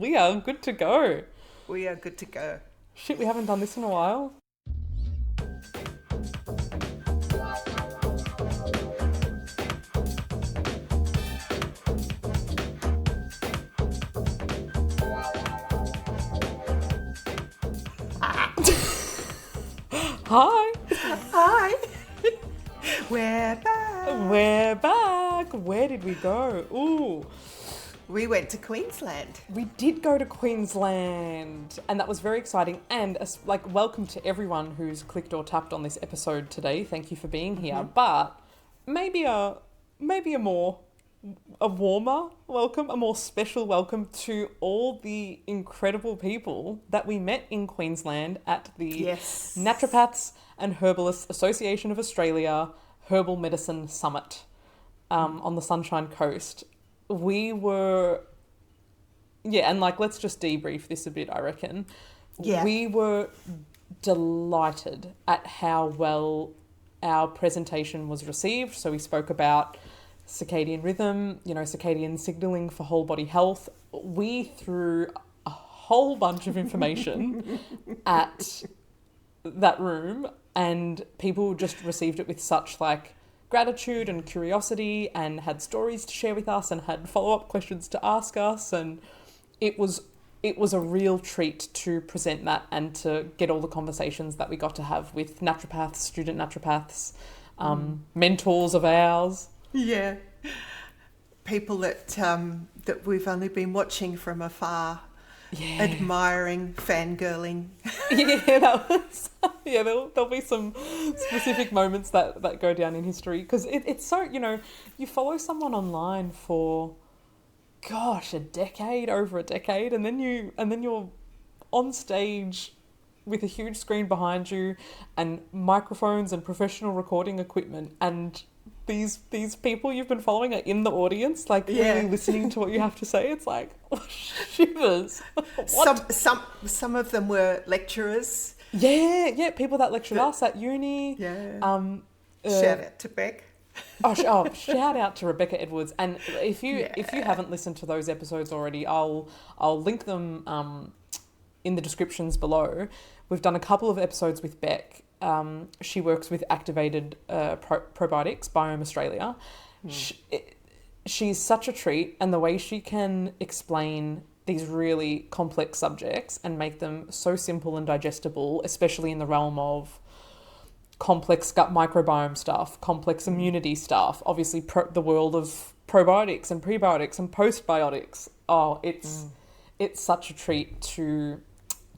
We are good to go. We are good to go. Shit, we haven't done this in a while. Hi. Hi. We're back. We're back. Where did we go? Ooh. We went to Queensland. We did go to Queensland, and that was very exciting. And welcome to everyone who's clicked or tapped on this episode today. Thank you for being here. But maybe a warmer welcome, a more special welcome to all the incredible people that we met in Queensland at the Naturopaths and Herbalists Association of Australia Herbal Medicine Summit on the Sunshine Coast. We were, and let's just debrief this a bit, I reckon. Yeah. We were delighted at how well our presentation was received. So we spoke about circadian rhythm, circadian signalling for whole body health. We threw a whole bunch of information at that room, and people just received it with such gratitude and curiosity, and had stories to share with us and had follow-up questions to ask us, and it was a real treat to present that and to get all the conversations that we got to have with naturopaths, student naturopaths, mentors of ours. Yeah. People that we've only been watching from afar. Yeah. Admiring, fangirling. There'll be some specific moments that go down in history, because it's so, you follow someone online for, gosh, over a decade, and then you're on stage with a huge screen behind you and microphones and professional recording equipment, and these people you've been following are in the audience, really listening to what you have to say. It's shivers. Some of them were lecturers. Yeah, people that lectured us at uni. Yeah. Shout out to Beck. Shout out to Rebecca Edwards. And if you haven't listened to those episodes already, I'll link them in the descriptions below. We've done a couple of episodes with Beck. She works with Activated Probiotics, Biome Australia. She's such a treat, and the way she can explain these really complex subjects and make them so simple and digestible, especially in the realm of complex gut microbiome stuff, complex immunity stuff, obviously the world of probiotics and prebiotics and postbiotics. It's such a treat to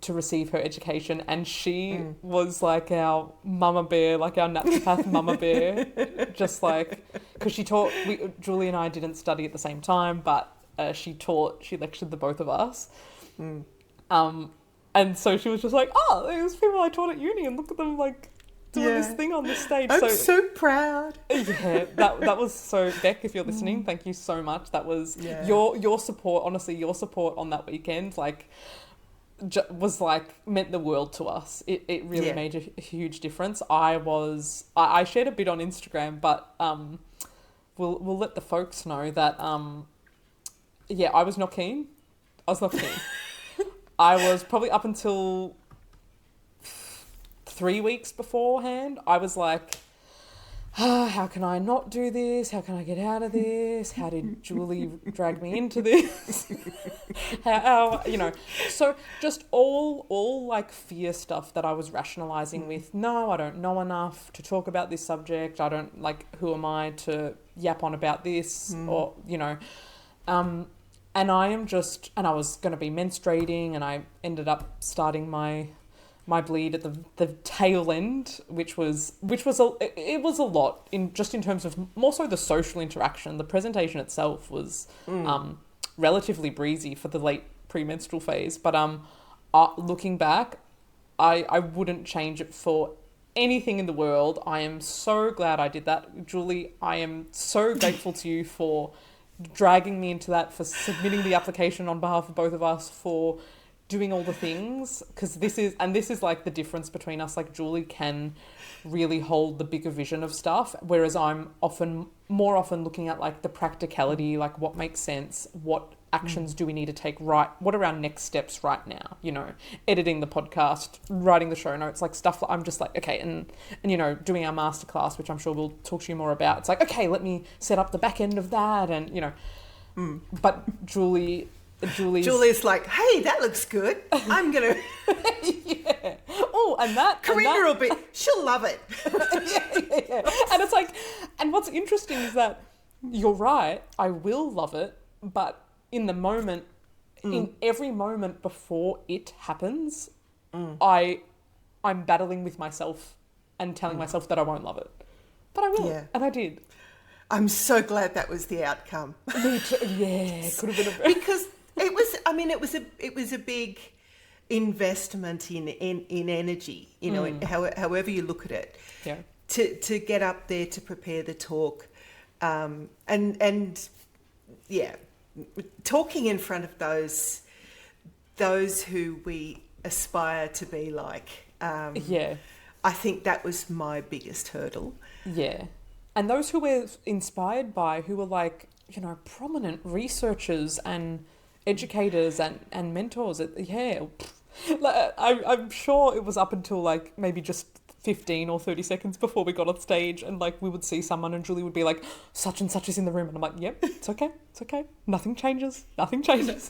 receive her education, and she was like our mama bear, like our naturopath mama bear, just because she taught. Julie and I didn't study at the same time, but she lectured the both of us, and so she was just like, there's people I taught at uni, and look at them doing this thing on this stage. I'm so proud. Yeah, that was so. Beck, if you're listening, thank you so much. That was your support. Honestly, your support on that weekend, was meant the world to us. It really made a huge difference. I shared a bit on Instagram, but we'll let the folks know that I was not keen. I was probably up until 3 weeks beforehand. I was like, how can I not do this? How can I get out of this? How did Julie drag me into this? how so just all fear stuff that I was rationalizing with, no, I don't know enough to talk about this subject. I don't who am I to yap on about this? Or, and I was going to be menstruating, and I ended up starting my bleed at the tail end, which was a lot in terms of more so the social interaction. The presentation itself was relatively breezy for the late premenstrual phase, but looking back, I wouldn't change it for anything in the world. I am so glad I did that, Julie. I am so grateful to you for dragging me into that, for submitting the application on behalf of both of us, for doing all the things, because this is the difference between us. Julie can really hold the bigger vision of stuff, whereas I'm more often looking at the practicality, what makes sense, what actions do we need to take right? What are our next steps right now? You know, editing the podcast, writing the show notes, like stuff that I'm just like, okay, and you know, doing our masterclass, which I'm sure we'll talk to you more about. It's like, okay, let me set up the back end of that, and you know, but Julie's like, hey, that looks good. I'm gonna yeah. Oh, and that Karinda will be, she'll love it. yeah. And it's like, and what's interesting is that you're right, I will love it, but in the moment, in every moment before it happens, I'm battling with myself and telling myself that I won't love it. But I will. Yeah. And I did. I'm so glad that was the outcome. Me too. Yeah, could have been because it was a big investment in energy, you know, however you look at it. Yeah. To get up there to prepare the talk, and yeah, talking in front of those who we aspire to be like. I think that was my biggest hurdle. Yeah. And those who we're inspired by, who were like, you know, prominent researchers and educators and mentors. Like, I'm sure it was up until like maybe just 15 or 30 seconds before we got on stage, and like we would see someone and Julie would be like, such and such is in the room, and I'm like, yep, it's okay, nothing changes. Nothing changes.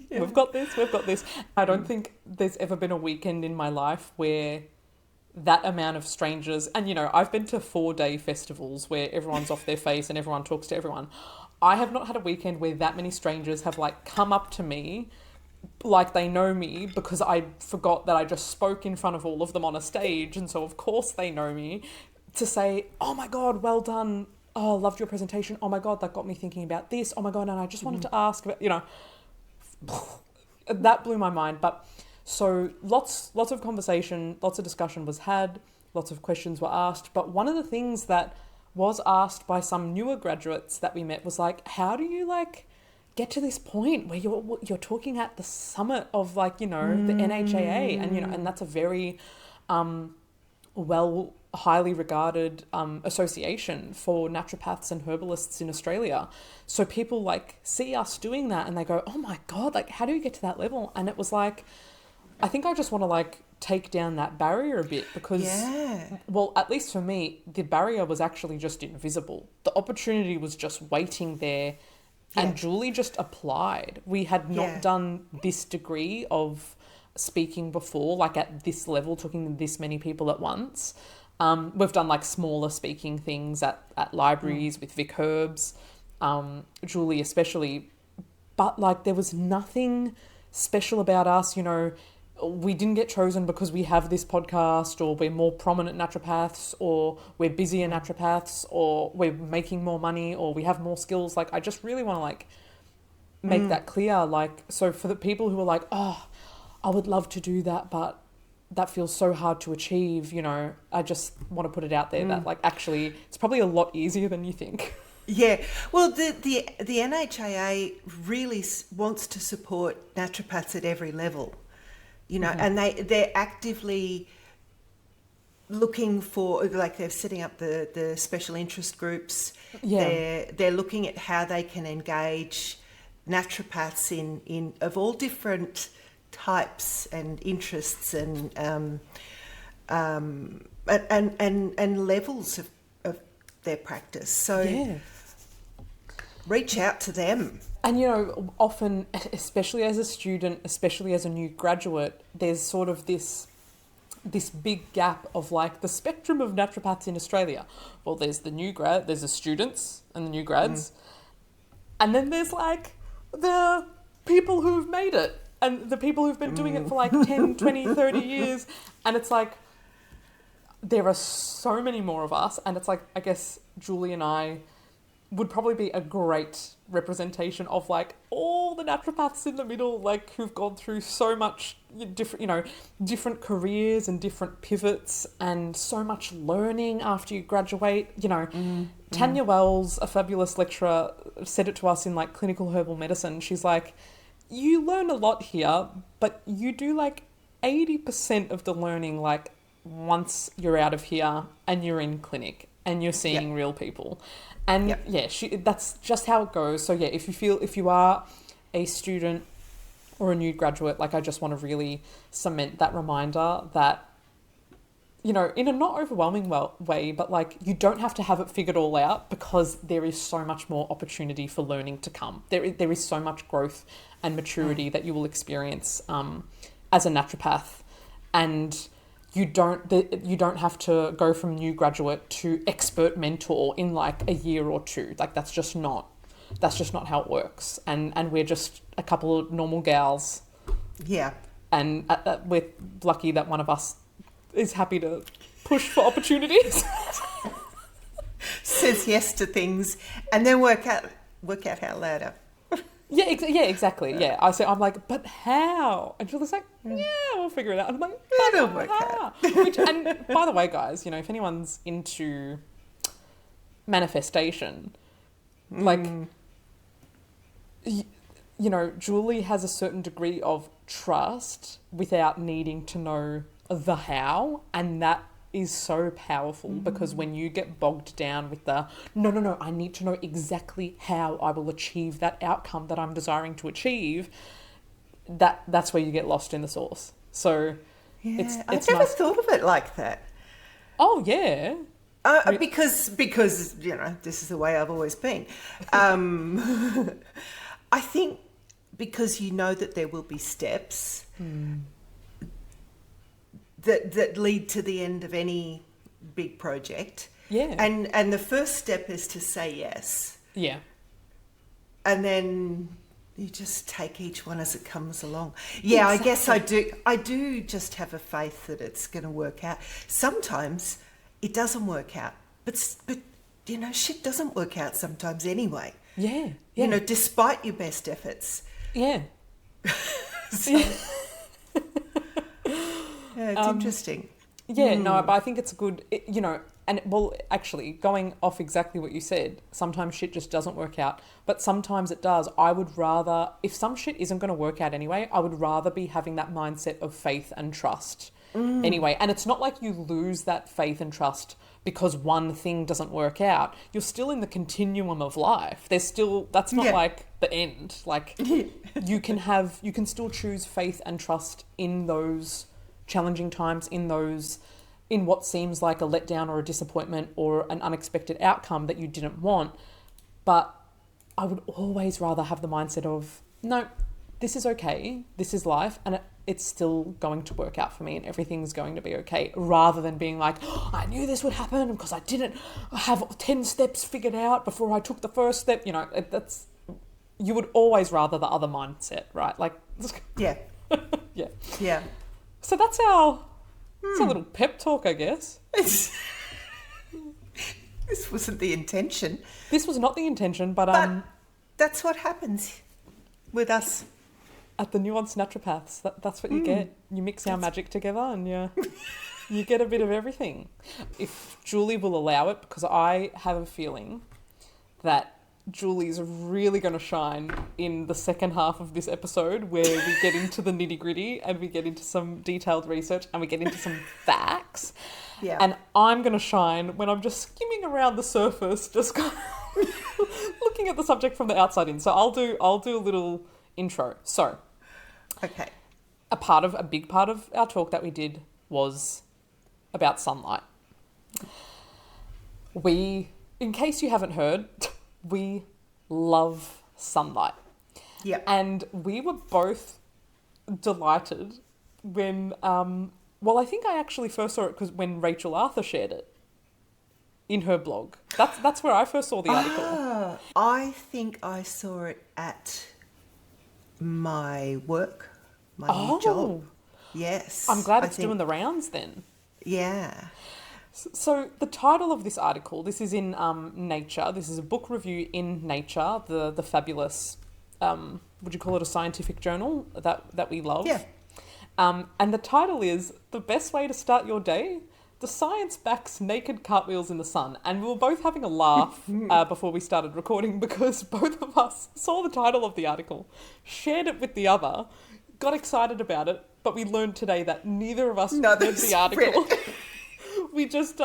Yeah. We've got this. I don't think there's ever been a weekend in my life where that amount of strangers, and you know, I've been to 4-day festivals where everyone's off their face and everyone talks to everyone. I have not had a weekend where that many strangers have like come up to me like they know me, because I forgot that I just spoke in front of all of them on a stage, and so of course they know me, to say, oh my God, well done, oh, loved your presentation, oh my God, that got me thinking about this, oh my God, and I just wanted to ask about, you know, that blew my mind. But so lots of conversation, lots of discussion was had, lots of questions were asked, but one of the things that was asked by some newer graduates that we met was like, how do you like get to this point where you're talking at the summit of like, you know, the NHAA, and you know, and that's a very highly regarded association for naturopaths and herbalists in Australia. So people like see us doing that and they go, oh my God, like how do you get to that level? And it was like, I think I just want to like take down that barrier a bit, because well, at least for me, the barrier was actually just invisible. The opportunity was just waiting there. And Julie just applied. We had not done this degree of speaking before, like at this level, talking to this many people at once. We've done like smaller speaking things at libraries with Vic Herbs, Julie especially. But like there was nothing special about us, you know. We didn't get chosen because we have this podcast, or we're more prominent naturopaths, or we're busier naturopaths, or we're making more money, or we have more skills. Like, I just really want to like make that clear. Like, so for the people who are like, oh, I would love to do that, but that feels so hard to achieve, you know, I just want to put it out there that like actually it's probably a lot easier than you think. Yeah, well, the NHAA really wants to support naturopaths at every level. You know, and they're actively looking for, like they're setting up the special interest groups. Yeah. They're looking at how they can engage naturopaths in of all different types and interests and levels of their practice. So reach out to them. And, you know, often, especially as a student, especially as a new graduate, there's sort of this big gap of like the spectrum of naturopaths in Australia. Well, there's the new grad, there's the students and the new grads. And then there's like the people who've made it and the people who've been doing it for like 10, 20, 30 years. And it's like, there are so many more of us. And it's like, I guess Julie and I would probably be a great representation of like all the naturopaths in the middle, like who've gone through so much different, you know, different careers and different pivots and so much learning after you graduate. You know, Tanya Wells, a fabulous lecturer, said it to us in like clinical herbal medicine. She's like, you learn a lot here, but you do like 80% of the learning like once you're out of here and you're in clinic. and you're seeing real people. And Yep. that's just how it goes. So yeah, if you are a student or a new graduate, like I just want to really cement that reminder that, you know, in a not overwhelming way, but like you don't have to have it figured all out, because there is so much more opportunity for learning to come. There is so much growth and maturity that you will experience as a naturopath, and you don't have to go from new graduate to expert mentor in like a year or two. Like that's just not how it works. And we're just a couple of normal gals. Yeah. And we're lucky that one of us is happy to push for opportunities. Says yes to things and then work out how later. Yeah, exactly. Yeah, I'm like, but how? And Julie's like, yeah, we'll figure it out. And I'm like, It'll work out. And by the way, guys, you know, if anyone's into manifestation, like, you know, Julie has a certain degree of trust without needing to know the how, and that is so powerful, because when you get bogged down with the no, I need to know exactly how I will achieve that outcome that I'm desiring to achieve, that's where you get lost in the sauce. So it's I've never thought of it like that. Oh yeah. Because you know, this is the way I've always been. I think because you know that there will be steps that lead to the end of any big project. Yeah. And the first step is to say yes. Yeah. And then you just take each one as it comes along. Yeah, exactly. I guess I do just have a faith that it's going to work out. Sometimes it doesn't work out, but you know, shit doesn't work out sometimes anyway. Yeah. You know, despite your best efforts. Yeah. Yeah, it's interesting. Yeah, no, but I think it's a good, you know, and well, actually, going off exactly what you said, sometimes shit just doesn't work out, but sometimes it does. I would rather, if some shit isn't going to work out anyway, I would rather be having that mindset of faith and trust anyway. And it's not like you lose that faith and trust because one thing doesn't work out. You're still in the continuum of life. There's still, that's not like the end. Like you can still choose faith and trust in those challenging times, in what seems like a letdown or a disappointment or an unexpected outcome that you didn't want. But I would always rather have the mindset of, no, this is okay, this is life, and it's still going to work out for me and everything's going to be okay, rather than being like, oh, I knew this would happen because I didn't have 10 steps figured out before I took the first step. You know, you would always rather the other mindset, right? Like, yeah. Yeah. So that's our little pep talk, I guess. This wasn't the intention. This was not the intention, but that's what happens with us. At the Nuanced Naturopaths, that's what you get. You mix our magic together and you get a bit of everything. If Julie will allow it, because I have a feeling that Julie's really going to shine in the second half of this episode, where we get into the nitty-gritty and we get into some detailed research and we get into some facts. Yeah. And I'm going to shine when I'm just skimming around the surface, just kind of looking at the subject from the outside in. So I'll do a little intro. So, okay. A big part of our talk that we did was about sunlight. In case you haven't heard, we love sunlight. Yeah. And we were both delighted when, I think I actually first saw it because when Rachel Arthur shared it in her blog. That's where I first saw the article. I think I saw it at my work, my new job. Yes. I'm glad it's doing the rounds then. Yeah. So the title of this article, this is in Nature. This is a book review in Nature, the fabulous, would you call it a scientific journal that we love? Yeah. And the title is The Best Way to Start Your Day? The Science Backs Naked Cartwheels in the Sun. And we were both having a laugh before we started recording, because both of us saw the title of the article, shared it with the other, got excited about it, but we learned today that neither of us read the article. we just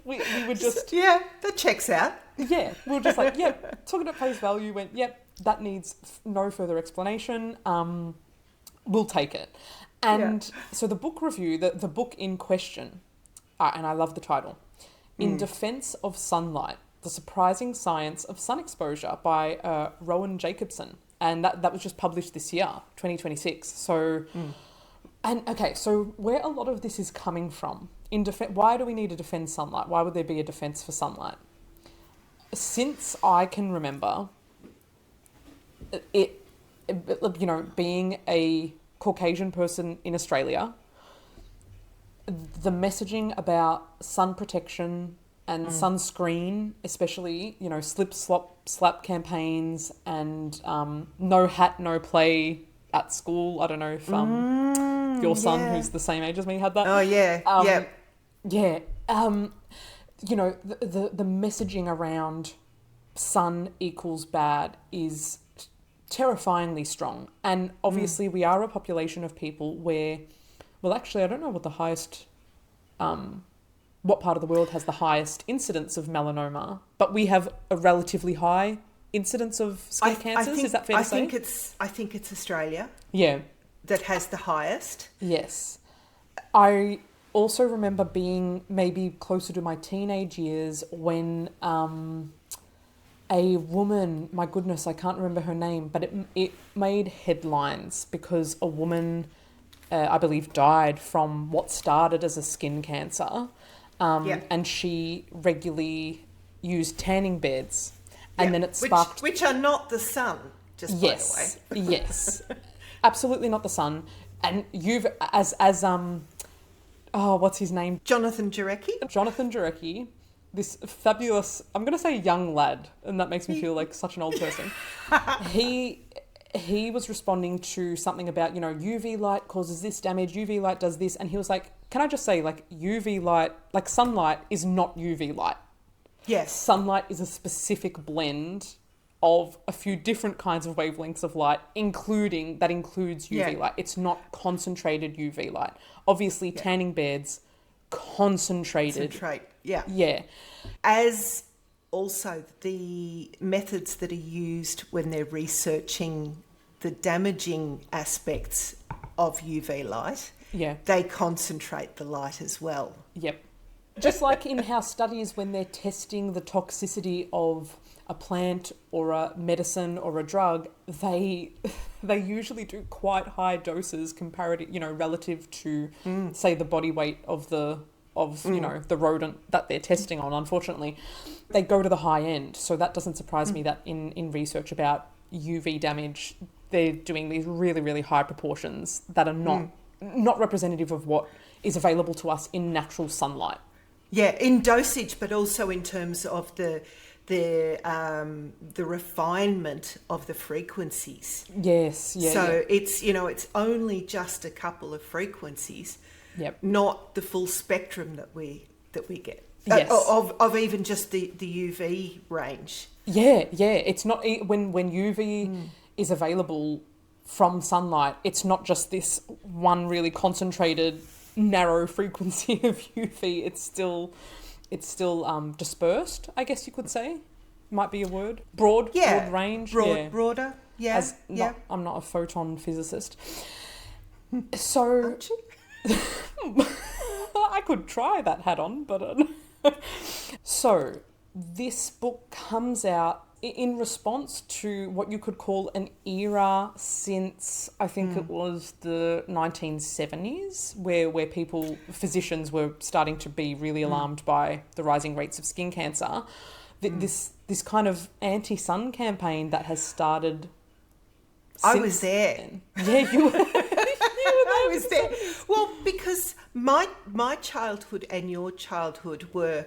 we would just Yeah, that checks out. yeah, we were just like, yep, took it at face value, went, yep, that needs no further explanation. We'll take it. And so the book review, the book in question, and I love the title, In Defense of Sunlight, The Surprising Science of Sun Exposure by Rowan Jacobsen. And that was just published this year, 2026. So, and okay, so where a lot of this is coming from, why do we need to defend sunlight? Why would there be a defense for sunlight? Since I can remember, being a Caucasian person in Australia, the messaging about sun protection and sunscreen, especially, slip, slop, slap campaigns and no hat, no play at school. I don't know if your son, who's the same age as me, had that. Oh, yeah. Yeah. The messaging around sun equals bad is terrifyingly strong. And obviously we are a population of people where, well, actually, I don't know what the highest, what part of the world has the highest incidence of melanoma, but we have a relatively high incidence of skin cancers. Is that fair to say? I think it's Australia. Yeah. That has the highest. Yes. I also remember being maybe closer to my teenage years when a woman, my goodness, I can't remember her name, but it made headlines because a woman, I believe, died from what started as a skin cancer. And she regularly used tanning beds. And then it sparked... Which are not the sun, just by the way. Yes. Absolutely not the sun. And you've, what's his name? Jonathan Jarecki. This fabulous, I'm going to say young lad, and that makes me feel like such an old person. He was responding to something about, UV light causes this damage, UV light does this. And he was like, can I just say, UV light, sunlight is not UV light. Yes. Sunlight is a specific blend of a few different kinds of wavelengths of light, includes UV light. It's not concentrated UV light. Obviously, tanning beds, concentrate. Yeah. As also the methods that are used when they're researching the damaging aspects of UV light, they concentrate the light as well. Yep. Just like in how studies, when they're testing the toxicity of a plant or a medicine or a drug, they usually do quite high doses comparative, relative to, say, the body weight of the rodent that they're testing on. Unfortunately, they go to the high end. So that doesn't surprise me that in research about UV damage, they're doing these really, really high proportions that are not representative of what is available to us in natural sunlight. Yeah, in dosage, but also in terms of the refinement of the frequencies. Yes, yeah. So it's only just a couple of frequencies. Yep. Not the full spectrum that we get. Yes. Of even just the UV range. Yeah. It's not when UV is available from sunlight. It's not just this one really concentrated narrow frequency of UV. It's still dispersed, I guess you could say. Might be a word. Broad range. Broader. Yeah. I'm not a photon physicist. So I could try that hat on, but so this book comes out in response to what you could call an era since I think it was the 1970s, where physicians were starting to be really alarmed by the rising rates of skin cancer. This kind of anti-sun campaign that has started. I was there. Then. Yeah, you were. I was there. Well, because my childhood and your childhood were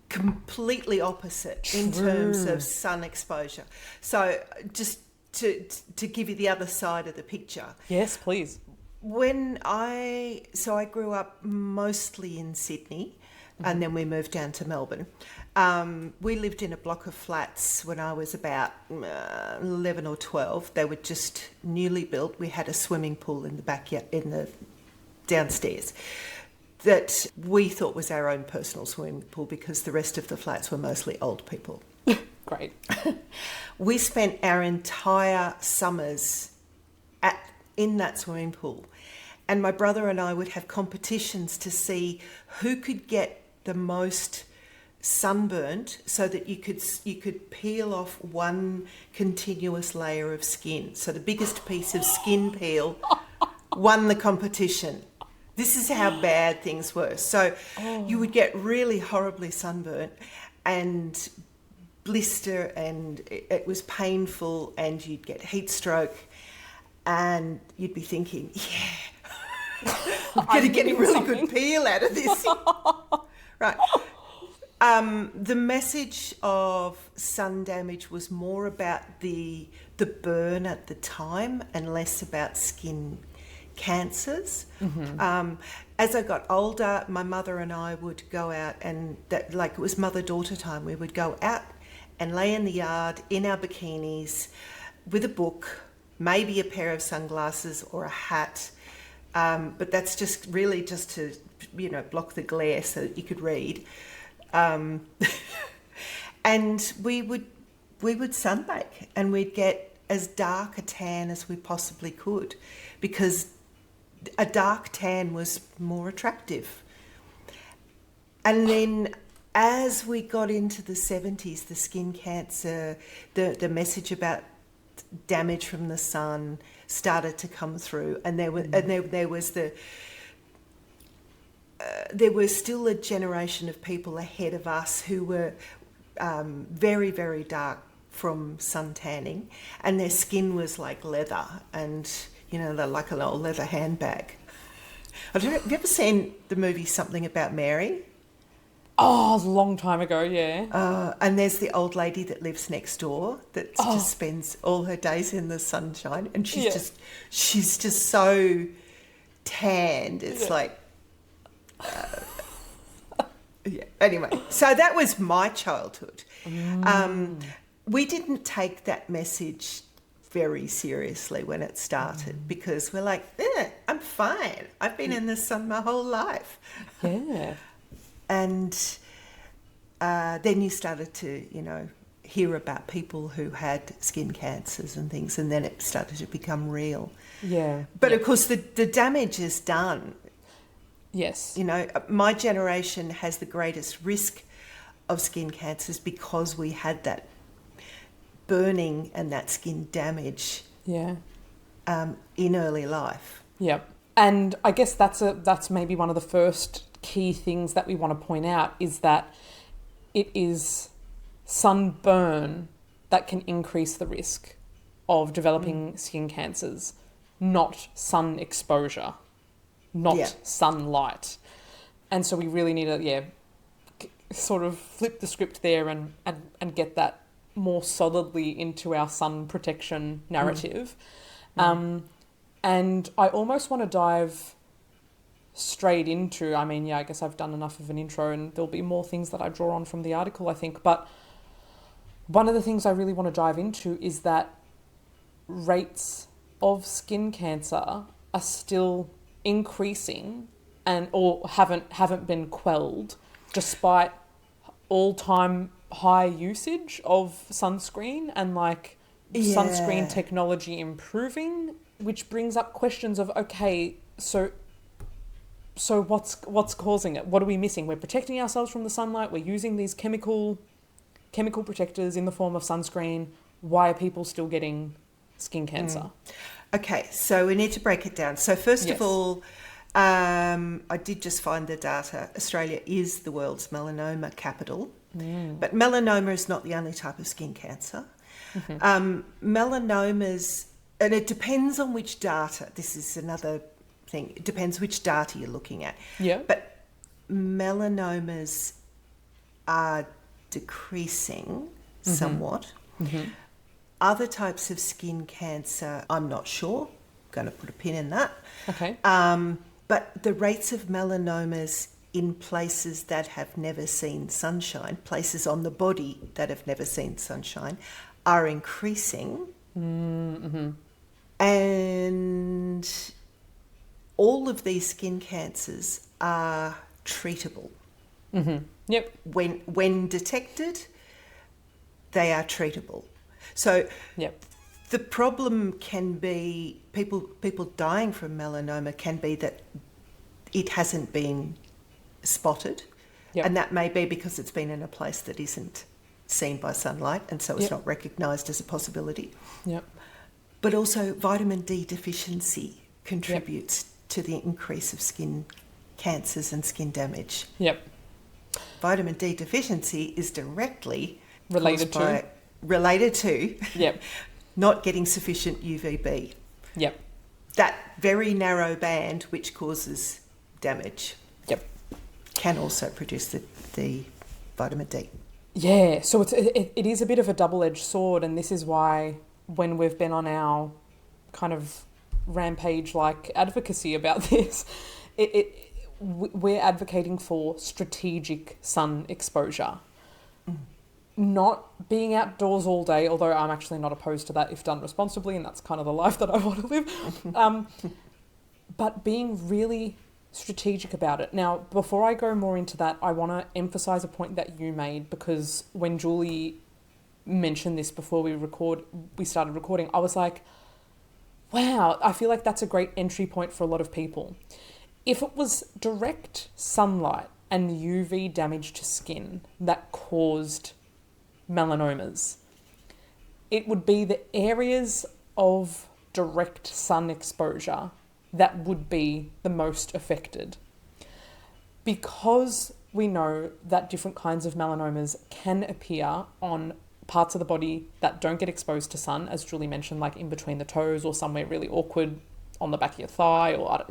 completely opposite in terms of sun exposure. So just to give you the other side of the picture. Yes, please. I grew up mostly in Sydney, and then we moved down to Melbourne. We lived in a block of flats when I was about 11 or 12. They were just newly built. We had a swimming pool in the backyard, in the downstairs. that we thought was our own personal swimming pool because the rest of the flats were mostly old people. Great. We spent our entire summers in that swimming pool. And my brother and I would have competitions to see who could get the most sunburnt so that you could peel off one continuous layer of skin. So the biggest piece of skin peel won the competition. This is how bad things were. So you would get really horribly sunburnt and blister, and it was painful, and you'd get heat stroke, and you'd be thinking, yeah, I'm going to get a really good peel out of this. Right. The message of sun damage was more about the burn at the time and less about skin cancers. As I got older, my mother and I would go out, and it was mother-daughter time. We would go out and lay in the yard in our bikinis with a book, maybe a pair of sunglasses or a hat, but that's just really just to block the glare so that you could read. And we would sunbake, and we'd get as dark a tan as we possibly could, because a dark tan was more attractive. And then as we got into the 70s, the skin cancer, the message about damage from the sun started to come through, and there was still a generation of people ahead of us who were very, very dark from sun tanning, and their skin was like leather, and they're like an old leather handbag. Have you ever seen the movie Something About Mary? Oh, it was a long time ago, yeah. And there's the old lady that lives next door that just spends all her days in the sunshine, and she's just so tanned. It's like, Anyway, so that was my childhood. We didn't take that message very seriously when it started, because we're like, I'm fine. I've been in the sun my whole life. Yeah. And then you started to, hear about people who had skin cancers and things, and then it started to become real. Yeah. But of course, the damage is done. Yes. My generation has the greatest risk of skin cancers because we had that burning and that skin damage in early life. Yeah. And I guess that's maybe one of the first key things that we want to point out, is that it is sunburn that can increase the risk of developing skin cancers, not sun exposure, not sunlight. And so we really need to sort of flip the script there and get that more solidly into our sun protection narrative. And I almost want to dive straight into, I guess I've done enough of an intro, and there'll be more things that I draw on from the article, I think. But one of the things I really want to dive into is that rates of skin cancer are still increasing or haven't been quelled, despite all-time high usage of sunscreen and sunscreen technology improving, which brings up questions of, okay, so what's causing it? What are we missing? We're protecting ourselves from the sunlight. We're using these chemical protectors in the form of sunscreen. Why are people still getting skin cancer? Okay, so we need to break it down. So first of all, I did just find the data. Australia is the world's melanoma capital, but melanoma is not the only type of skin cancer. Melanomas, and it depends on which data. This is another thing. It depends which data you're looking at. Yeah. But melanomas are decreasing somewhat. Other types of skin cancer, I'm not sure. I'm going to put a pin in that. Okay. But the rates of melanomas in places that have never seen sunshine, places on the body that have never seen sunshine, are increasing. And all of these skin cancers are treatable. Mm-hmm. Yep. When detected, they are treatable. So Yep. the problem can be people dying from melanoma can be that it hasn't been spotted. Yep. And that may be because it's been in a place that isn't seen by sunlight, and so it's Yep. not recognised as a possibility. Yep. But also vitamin D deficiency contributes to the increase of skin cancers and skin damage. Yep. Vitamin D deficiency is directly Related to yep. not getting sufficient UVB. Yep. That very narrow band which causes damage. Yep. Can also produce the vitamin D. Yeah, so it is a bit of a double-edged sword, and this is why when we've been on our kind of rampage-like advocacy about this, we're advocating for strategic sun exposure. Not being outdoors all day, although I'm actually not opposed to that if done responsibly, and that's kind of the life that I want to live. But being really strategic about it. Now, before I go more into that, I want to emphasize a point that you made, because when Julie mentioned this before we started recording, I was like, wow, I feel like that's a great entry point for a lot of people. If it was direct sunlight and UV damage to skin that caused melanomas, it would be the areas of direct sun exposure that would be the most affected. Because we know that different kinds of melanomas can appear on parts of the body that don't get exposed to sun, as Julie mentioned, like in between the toes or somewhere really awkward on the back of your thigh, or,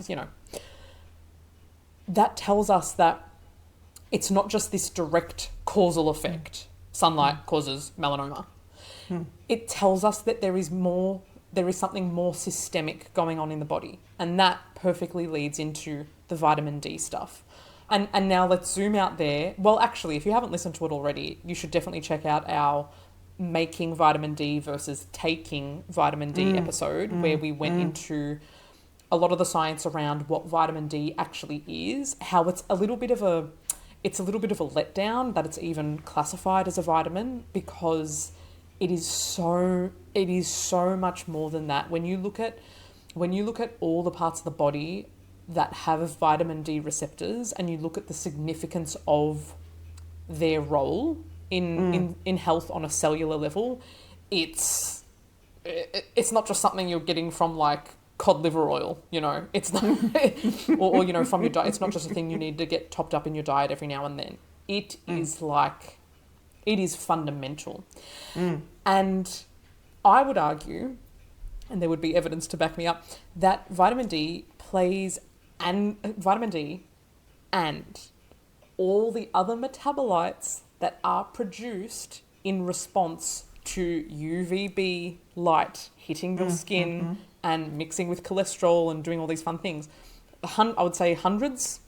that tells us that it's not just this direct causal effect. Sunlight causes melanoma. It tells us that there is something more systemic going on in the body. And that perfectly leads into the vitamin D stuff. And now let's zoom out there. Well, actually, if you haven't listened to it already, you should definitely check out our making vitamin D versus taking vitamin D episode, where we went into a lot of the science around what vitamin D actually is, how it's a little bit of a letdown that it's even classified as a vitamin, because it is so much more than that. When you look at all the parts of the body that have vitamin D receptors, and you look at the significance of their role in health on a cellular level, it's not just something you're getting from like cod liver oil, it's not, or from your diet. It's not just a thing you need to get topped up in your diet every now and then. It is fundamental. And I would argue, and there would be evidence to back me up, that vitamin D and all the other metabolites that are produced in response to UVB light hitting your skin and mixing with cholesterol and doing all these fun things. I would say hundreds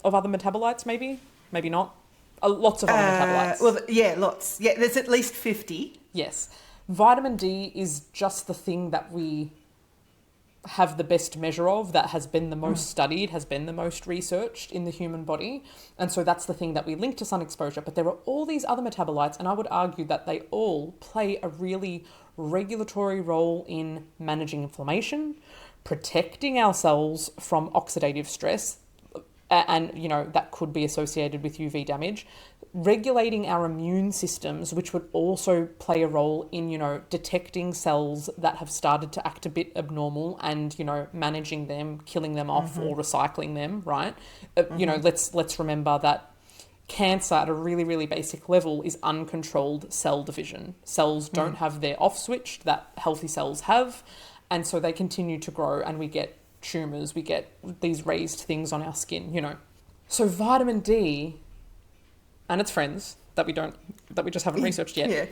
of other metabolites, maybe not. Lots of other metabolites. Well, yeah, lots. Yeah, there's at least 50. Yes. Vitamin D is just the thing that we have the best measure of, that has been the most studied, has been the most researched in the human body. And so that's the thing that we link to sun exposure. But there are all these other metabolites, and I would argue that they all play a really regulatory role in managing inflammation, protecting our cells from oxidative stress, and that could be associated with UV damage, regulating our immune systems, which would also play a role in detecting cells that have started to act a bit abnormal and managing them, killing them off, or recycling them, right? Let's remember that cancer at a really, really basic level is uncontrolled cell division. Cells don't have their off switch that healthy cells have, and so they continue to grow, and we get tumours, we get these raised things on our skin, So vitamin D and its friends that we just haven't researched yet,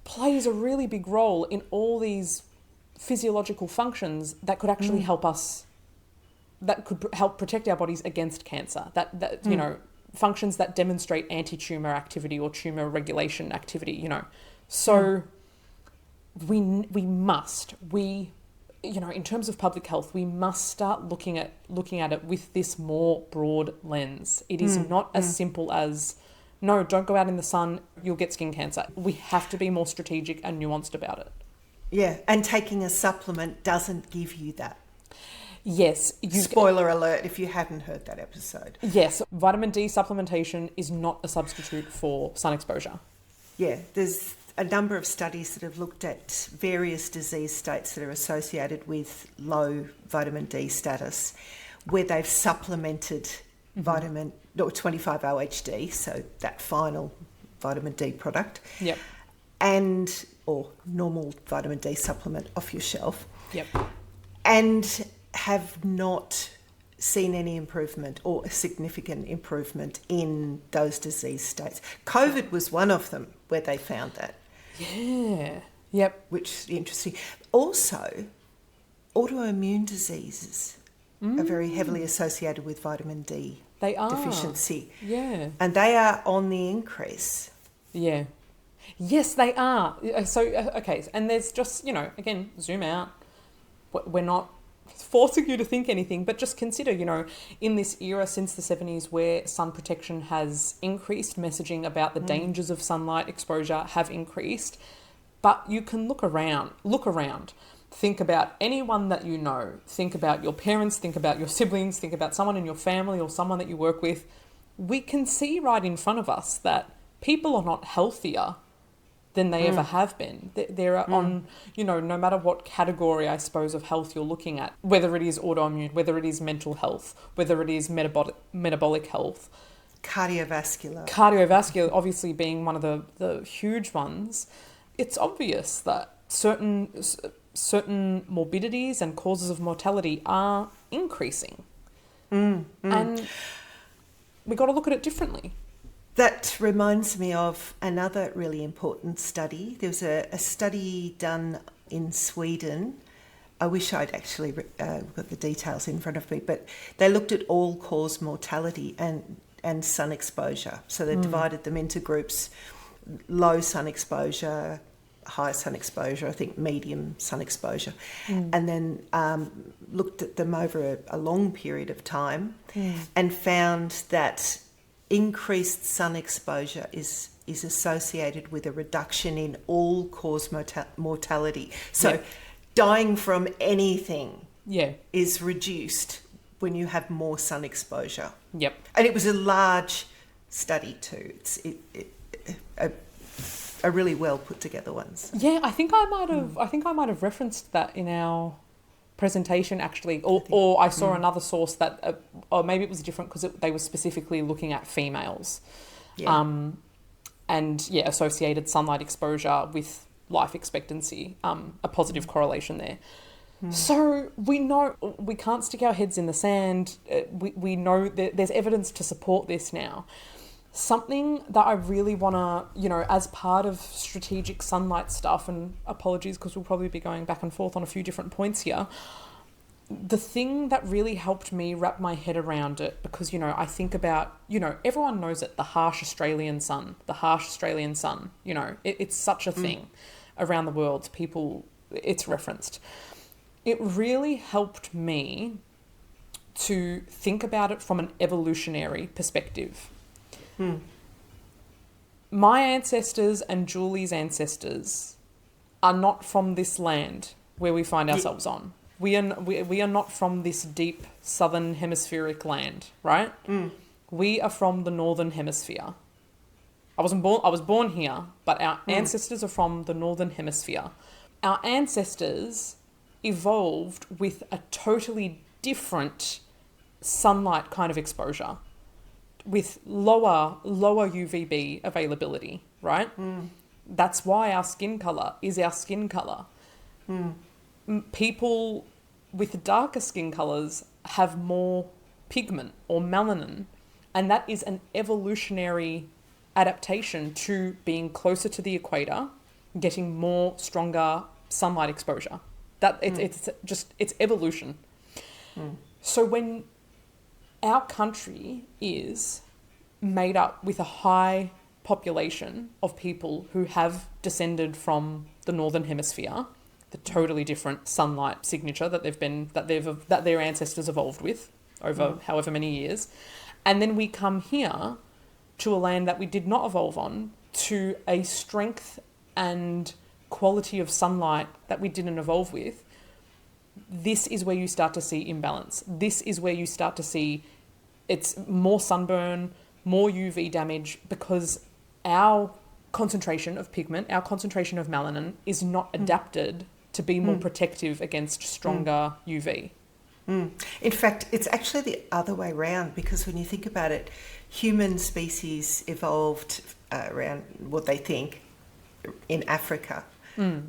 plays a really big role in all these physiological functions that could actually help us, that could help protect our bodies against cancer, that functions that demonstrate anti-tumor activity or tumor regulation activity, So we you know, in terms of public health, we must start looking at it with this more broad lens. It is not as simple as, no, don't go out in the sun, you'll get skin cancer. We have to be more strategic and nuanced about it. Yeah, and taking a supplement doesn't give you that. Yes. Spoiler alert if you hadn't heard that episode. Yes, vitamin D supplementation is not a substitute for sun exposure. Yeah, there's a number of studies that have looked at various disease states that are associated with low vitamin D status, where they've supplemented vitamin 25-OHD, so that final vitamin D product, Yep. or normal vitamin D supplement off your shelf, Yep. and have not seen any improvement or a significant improvement in those disease states. COVID was one of them where they found that. Yeah. Yep. Which is interesting. Also, autoimmune diseases are very heavily associated with vitamin D They are. deficiency. Yeah. And they are on the increase. Yeah. Yes, they are. So, okay. And there's just, you know, again, zoom out. We're not forcing you to think anything, but just consider, you know, in this era since the 70s where sun protection has increased, messaging about the dangers of sunlight exposure have increased, but you can look around, think about anyone that you know, think about your parents, think about your siblings, think about someone in your family or someone that you work with. We can see right in front of us that people are not healthier than they ever have been. They're on, you know, no matter what category, I suppose, of health you're looking at, whether it is autoimmune, whether it is mental health, whether it is metabolic health. Cardiovascular, obviously being one of the huge ones. It's obvious that certain morbidities and causes of mortality are increasing. And we've got to look at it differently. That reminds me of another really important study. There was a study done in Sweden. I wish I'd actually got the details in front of me, but they looked at all-cause mortality and sun exposure. So they divided them into groups: low sun exposure, high sun exposure, I think medium sun exposure, and then looked at them over a long period of time and found that increased sun exposure is associated with a reduction in all-cause mortality. So dying from anything is reduced when you have more sun exposure. Yep. And it was a large study too. It's a really well put together ones. Yeah, I think I might have referenced that in our presentation actually, or I saw another source that, or maybe it was different because they were specifically looking at females, and associated sunlight exposure with life expectancy, a positive correlation there. So we know we can't stick our heads in the sand. We know that there's evidence to support this now. Something that I really want to, you know, as part of strategic sunlight stuff, and apologies because we'll probably be going back and forth on a few different points here, the thing that really helped me wrap my head around it, because, you know, I think about, you know, everyone knows it, the harsh Australian sun, you know, it's such a thing around the world. People, it's referenced. It really helped me to think about it from an evolutionary perspective. My ancestors and Julie's ancestors are not from this land where we find ourselves on. We are not from this deep southern hemispheric land, right? We are from the northern hemisphere. I was born here, but our ancestors are from the northern hemisphere. Our ancestors evolved with a totally different sunlight kind of exposure, with lower UVB availability, right? That's why our skin colour is our skin colour. People with darker skin colours have more pigment or melanin, and that is an evolutionary adaptation to being closer to the equator, getting more stronger sunlight exposure. It's evolution. So when our country is made up with a high population of people who have descended from the northern hemisphere, the totally different sunlight signature that their ancestors evolved with over however many years. And then we come here to a land that we did not evolve on, to a strength and quality of sunlight that we didn't evolve with. This is where you start to see imbalance. This is where you start to see it's more sunburn, more UV damage, because our concentration of pigment, our concentration of melanin is not adapted to be more protective against stronger UV. In fact, it's actually the other way around, because when you think about it, human species evolved around what they think in Africa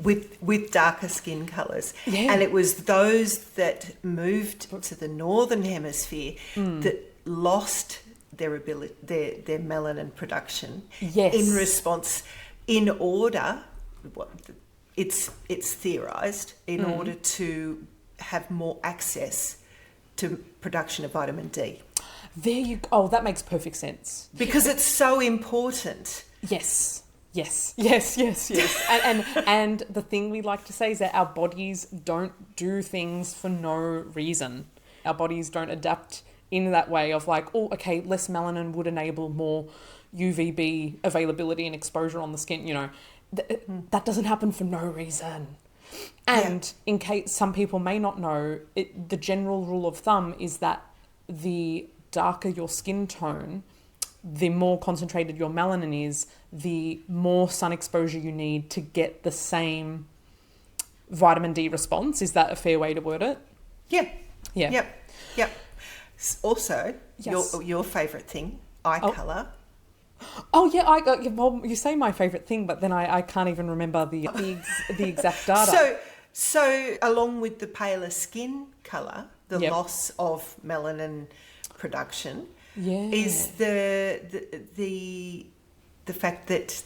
with darker skin colours. Yeah. And it was those that moved to the northern hemisphere that lost their ability, their melanin production in response, in order, it's theorised, in order to have more access to production of vitamin D. There you go. Oh, that makes perfect sense. Because it's so important. Yes. And the thing we like to say is that our bodies don't do things for no reason. Our bodies don't adapt in that way of like, oh, okay, less melanin would enable more UVB availability and exposure on the skin. You know, that doesn't happen for no reason. And in case some people may not know, the general rule of thumb is that the darker your skin tone, the more concentrated your melanin is, the more sun exposure you need to get the same vitamin D response. Is that a fair way to word it? Yeah. Yeah. Yep. Also, your favourite thing, eye colour. Oh yeah, well, you say my favourite thing, but then I can't even remember the exact data. So along with the paler skin colour, the loss of melanin production is the fact that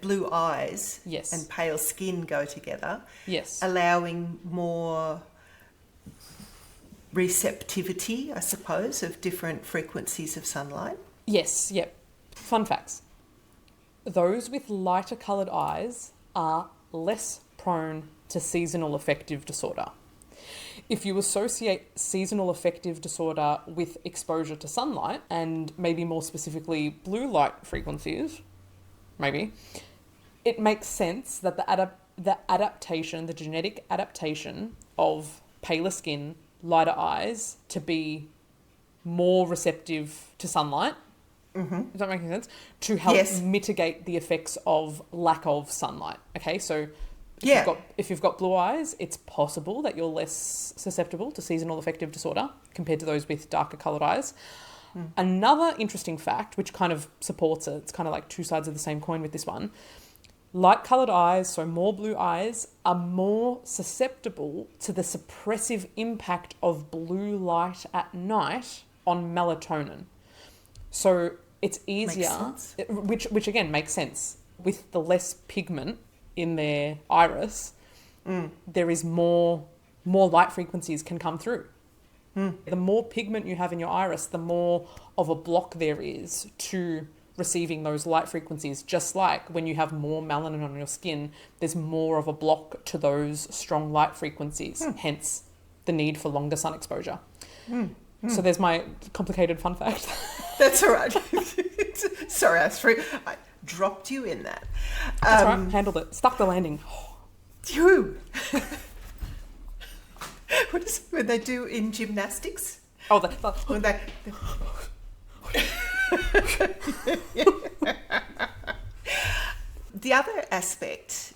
blue eyes and pale skin go together. Yes, allowing more receptivity, I suppose, of different frequencies of sunlight. Yes, yep. Fun facts. Those with lighter coloured eyes are less prone to seasonal affective disorder. If you associate seasonal affective disorder with exposure to sunlight, and maybe more specifically blue light frequencies, it makes sense that the genetic adaptation of paler skin, lighter eyes to be more receptive to sunlight. Is that making sense? To help mitigate the effects of lack of sunlight. Okay, so if you've got blue eyes, it's possible that you're less susceptible to seasonal affective disorder compared to those with darker coloured eyes. Another interesting fact, which kind of supports it, it's kind of like two sides of the same coin with this one. Light coloured eyes, so more blue eyes, are more susceptible to the suppressive impact of blue light at night on melatonin. So it's easier, which again makes sense. With the less pigment in their iris, there is more light frequencies can come through. The more pigment you have in your iris, the more of a block there is to receiving those light frequencies. Just like when you have more melanin on your skin, there's more of a block to those strong light frequencies, hence the need for longer sun exposure. So there's my complicated fun fact. That's all right. Sorry, I dropped you in that. That's all right. Handled it. Stuck the landing. Phew. What is it when they do in gymnastics? Oh, when they The other aspect,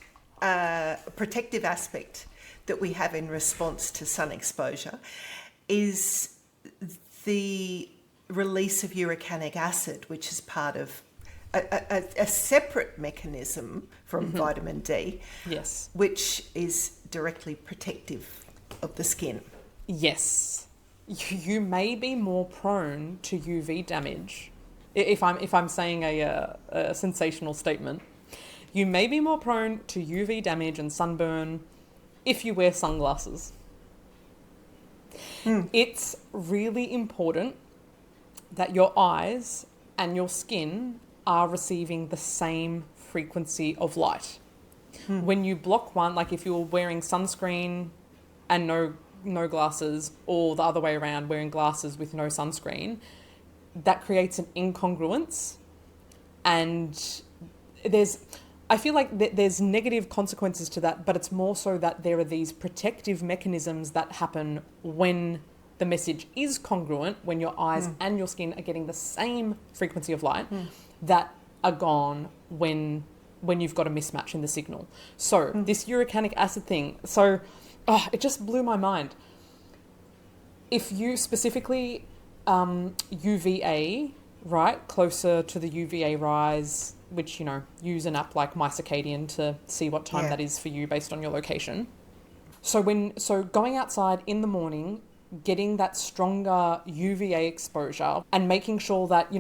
protective aspect that we have in response to sun exposure is the release of urocanic acid, which is part of a separate mechanism from vitamin D, which is directly protective of the skin. Yes. You may be more prone to UV damage. If I'm saying a sensational statement, you may be more prone to UV damage and sunburn if you wear sunglasses. It's really important that your eyes and your skin are receiving the same frequency of light. When you block one, like if you're wearing sunscreen and no glasses, or the other way around, wearing glasses with no sunscreen, that creates an incongruence. And I feel like there's negative consequences to that, but it's more so that there are these protective mechanisms that happen when the message is congruent, when your eyes and your skin are getting the same frequency of light, that are gone when you've got a mismatch in the signal. So this urocanic acid thing, it just blew my mind. If you specifically UVA, right, closer to the UVA rise, which, use an app like My Circadian to see what time that is for you based on your location. So going outside in the morning, getting that stronger UVA exposure and making sure that,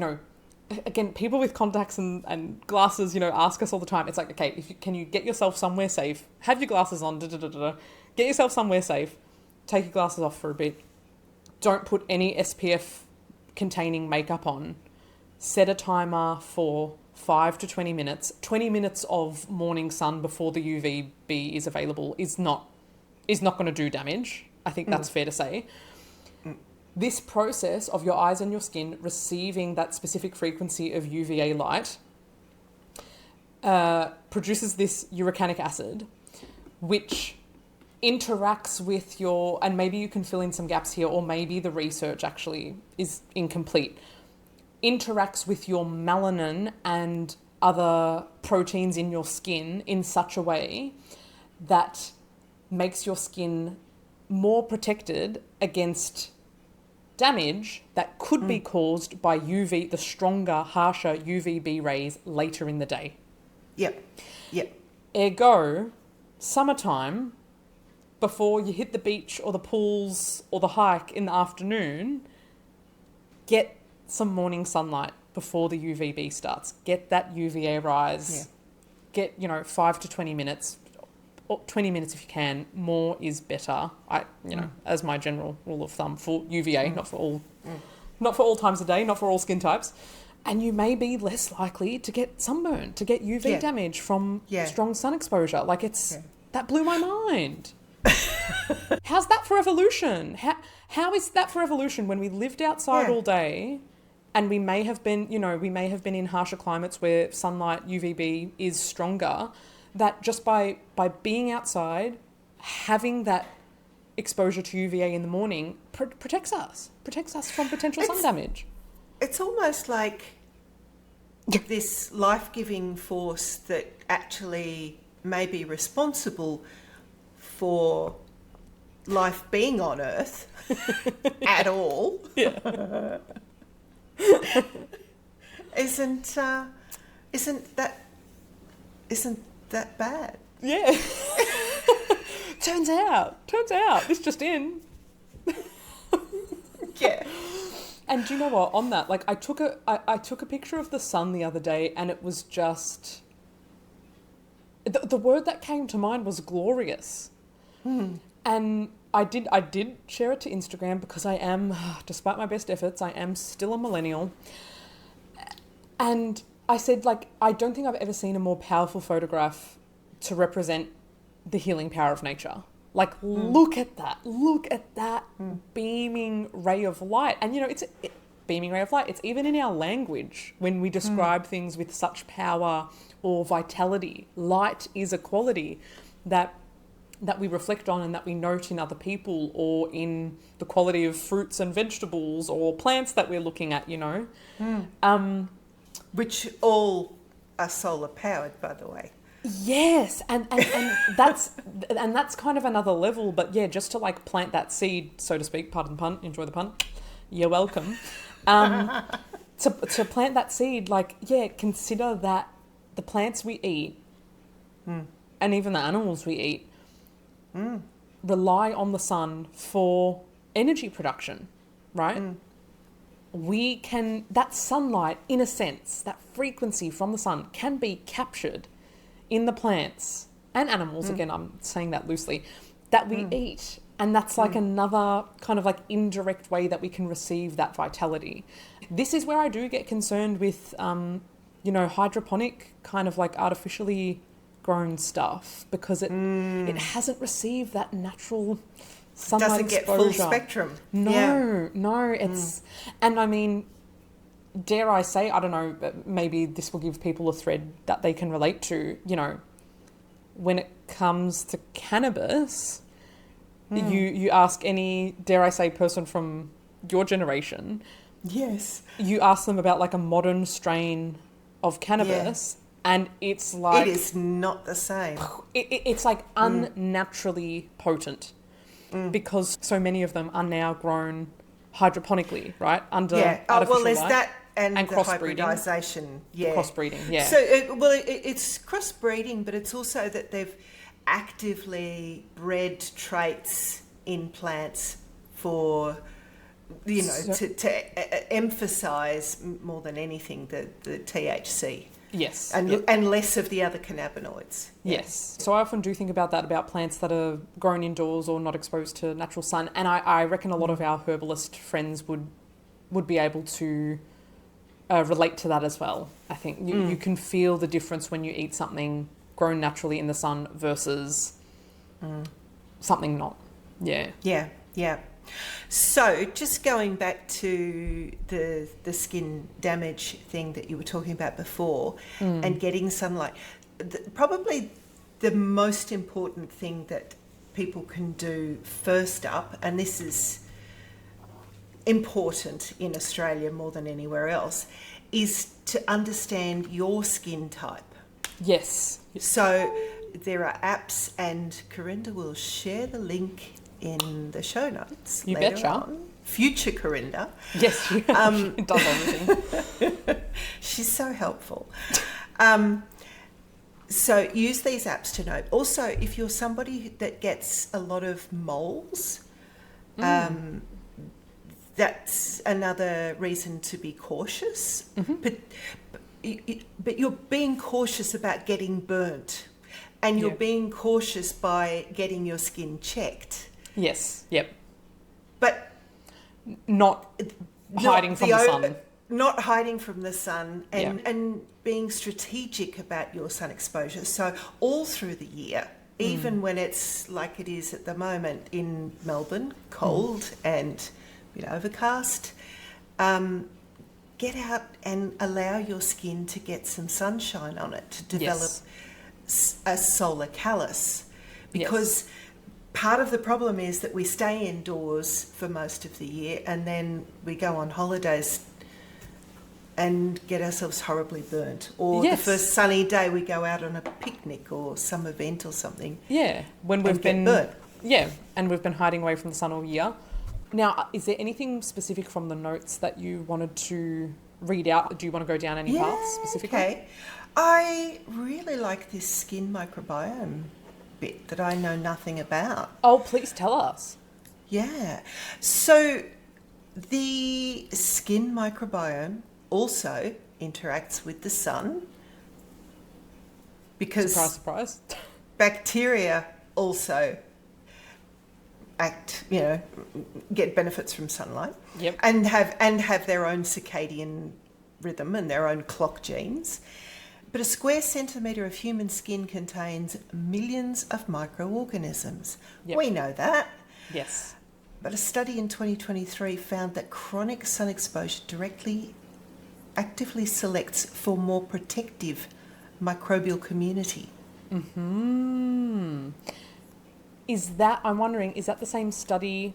again, people with contacts and glasses, ask us all the time. It's like, okay, can you get yourself somewhere safe? Have your glasses on, get yourself somewhere safe, take your glasses off for a bit. Don't put any SPF containing makeup on. Set a timer for 5 to 20 minutes. 20 minutes of morning sun before the UVB is available is not going to do damage. I think that's fair to say. This process of your eyes and your skin receiving that specific frequency of UVA light produces this urocanic acid, which interacts with and maybe you can fill in some gaps here, or maybe the research actually is incomplete, interacts with your melanin and other proteins in your skin in such a way that makes your skin more protected against damage that could be caused by the stronger, harsher UVB rays later in the day. Yep. Ergo, summertime, before you hit the beach or the pools or the hike in the afternoon, get some morning sunlight before the UVB starts. Get that UVA rise. Get, 5 to 20 minutes. 20 minutes if you can. More is better. As my general rule of thumb for UVA, not for all times of day, not for all skin types. And you may be less likely to get sunburn, to get UV damage from strong sun exposure. That blew my mind. How's that for evolution? How is that for evolution when we lived outside all day, and we may have been in harsher climates where sunlight UVB is stronger, that just by being outside, having that exposure to UVA in the morning protects us from potential sun damage. It's almost like this life-giving force that actually may be responsible for life being on Earth at all. Isn't that bad? Yeah. Turns out. This just in. Yeah. And do you know what? On that, I took a picture of the sun the other day, and it was just the word that came to mind was glorious. And I did share it to Instagram because I am, despite my best efforts, I am still a millennial. And I said, I don't think I've ever seen a more powerful photograph to represent the healing power of nature. Look at that beaming ray of light. And, it's a beaming ray of light. It's even in our language when we describe things with such power or vitality. Light is a quality that we reflect on and that we note in other people, or in the quality of fruits and vegetables or plants that we're looking at, Which all are solar powered, by the way. Yes, and that's kind of another level, but just to plant that seed, so to speak, pardon the pun, enjoy the pun, you're welcome. To plant that seed, consider that the plants we eat and even the animals we eat rely on the sun for energy production, right? That sunlight, in a sense, that frequency from the sun can be captured in the plants and animals, again, I'm saying that loosely, that we eat. And that's another kind of indirect way that we can receive that vitality. This is where I do get concerned with, hydroponic kind of artificially grown stuff because it hasn't received that natural sunlight Doesn't get exposure. full spectrum. No, it's and I mean, dare I say, I don't know, but maybe this will give people a thread that they can relate to. You know, when it comes to cannabis, you ask any, dare I say, person from your generation. Yes. You ask them about like a modern strain of cannabis, and it's like it is not the same. It's like unnaturally potent because so many of them are now grown hydroponically, right? Under artificial there's light. that and the crossbreeding. hybridization. Yeah. Crossbreeding, yeah. So, it's crossbreeding, but it's also that they've actively bred traits in plants for, you know, to emphasize more than anything the THC. Yes. And less of the other cannabinoids. Yes. So I often do think about that, about plants that are grown indoors or not exposed to natural sun. And I reckon a lot of our herbalist friends would be able to relate to that as well. I think you can feel the difference when you eat something grown naturally in the sun versus something not. Yeah. Yeah, yeah. So just going back to the skin damage thing that you were talking about before and getting sunlight, probably the most important thing that people can do first up, and this is important in Australia more than anywhere else, is to understand your skin type. Yes. So there are apps, and Karinda will share the link in the show notes. You later betcha. on. Future Karinda. Yes, she does everything. She's so helpful. So use these apps to know. Also, if you're somebody that gets a lot of moles, that's another reason to be cautious. But you're being cautious about getting burnt, and you're being cautious by getting your skin checked. Yes, yep. But not hiding from the sun. Not hiding from the sun, and being strategic about your sun exposure. So all through the year, even when it's like it is at the moment in Melbourne, cold and a bit overcast, get out and allow your skin to get some sunshine on it, to develop a solar callus. Because part of the problem is that we stay indoors for most of the year, and then we go on holidays and get ourselves horribly burnt. Or the first sunny day we go out on a picnic or some event or something. Yeah, when we've been burnt. Yeah, and we've been hiding away from the sun all year. Now, is there anything specific from the notes that you wanted to read out? Do you want to go down any parts specifically? Okay. I really like this skin microbiome bit that I know nothing about. Oh, please tell us. Yeah. So the skin microbiome also interacts with the sun, because Surprise, surprise. bacteria also get benefits from sunlight. Yep. And have their own circadian rhythm and their own clock genes. But a square centimetre of human skin contains millions of microorganisms. Yep. We know that. Yes. But a study in 2023 found that chronic sun exposure actively selects for more protective microbial community. I'm wondering, is that the same study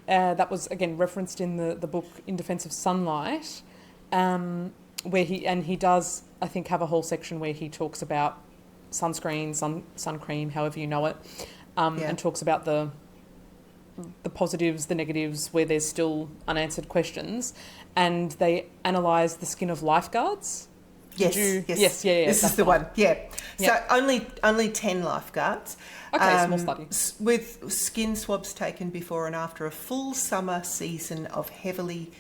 that was, again, referenced in the book In Defence of Sunlight, where he does, I think, have a whole section where he talks about sunscreen, sun cream, however you know it, and talks about the positives, the negatives, where there's still unanswered questions, and they analyse the skin of lifeguards. Yes. This is the one. Yeah. So Yep. only 10 lifeguards. Okay, small study. With skin swabs taken before and after a full summer season of heavy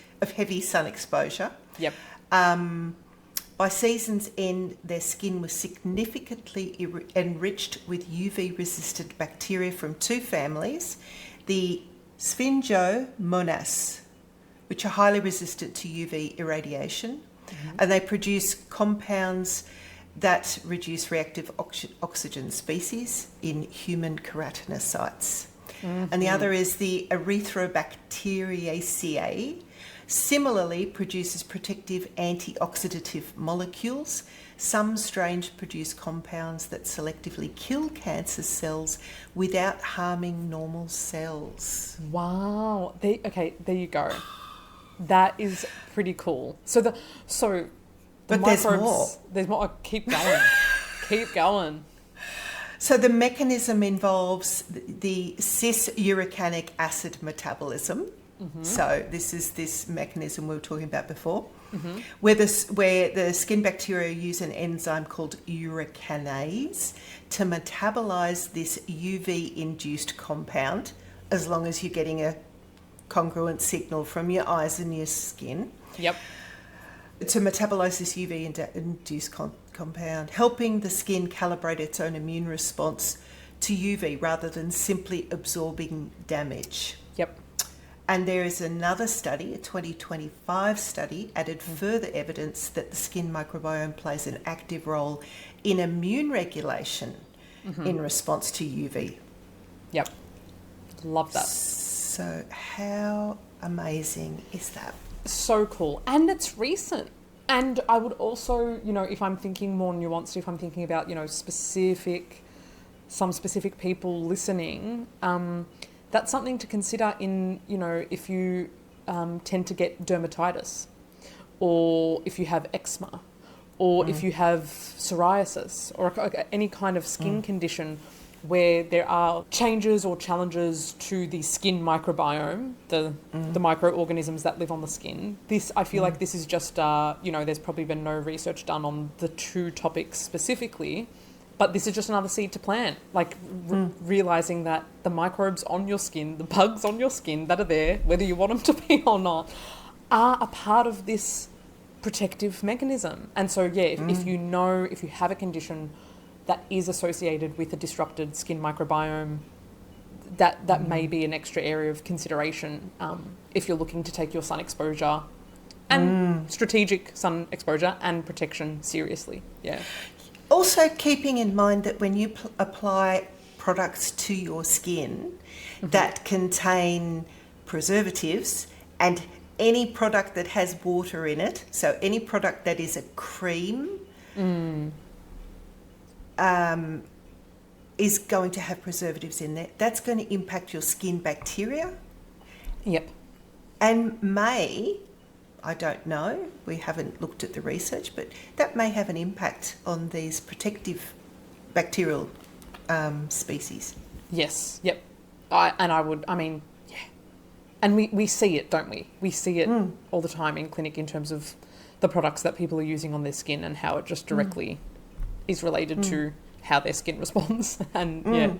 sun exposure. Yep. By season's end, their skin was significantly enriched with UV-resistant bacteria from two families, the Sphingomonas, which are highly resistant to UV irradiation, and they produce compounds that reduce reactive oxygen species in human keratinocytes. And the other is the Erythrobacteriaceae. Similarly, produces protective antioxidative molecules. Some strains produce compounds that selectively kill cancer cells without harming normal cells. Wow. Okay, there you go. That is pretty cool. But there's more. There's more. Oh, keep going. Keep going. So the mechanism involves the cis-urocanic acid metabolism. So this is this mechanism we were talking about before, where the skin bacteria use an enzyme called urocanase to metabolize this UV-induced compound, as long as you're getting a congruent signal from your eyes and your skin. Yep. To metabolize this UV-induced compound, helping the skin calibrate its own immune response to UV rather than simply absorbing damage. Yep. And there is another study, a 2025 study, added further evidence that the skin microbiome plays an active role in immune regulation in response to UV. Yep. Love that. So how amazing is that? So cool. And it's recent. And I would also, if I'm thinking more nuanced, if I'm thinking about, some specific people listening, that's something to consider in, if you tend to get dermatitis, or if you have eczema, or if you have psoriasis, or any kind of skin condition where there are changes or challenges to the skin microbiome, the microorganisms that live on the skin. I feel like this is just, there's probably been no research done on the two topics specifically, but this is just another seed to plant, realising that the microbes on your skin, the bugs on your skin that are there, whether you want them to be or not, are a part of this protective mechanism. And so, if you have a condition that is associated with a disrupted skin microbiome, that may be an extra area of consideration if you're looking to take your sun exposure and strategic sun exposure and protection seriously. Yeah. Also, keeping in mind that when you apply products to your skin that contain preservatives, and any product that has water in it, so any product that is a cream, is going to have preservatives in there. That's going to impact your skin bacteria. Yep. And I don't know, we haven't looked at the research, but that may have an impact on these protective bacterial species. Yes, yep. And we see it, don't we? We see it all the time in clinic in terms of the products that people are using on their skin and how it just directly is related to how their skin responds. And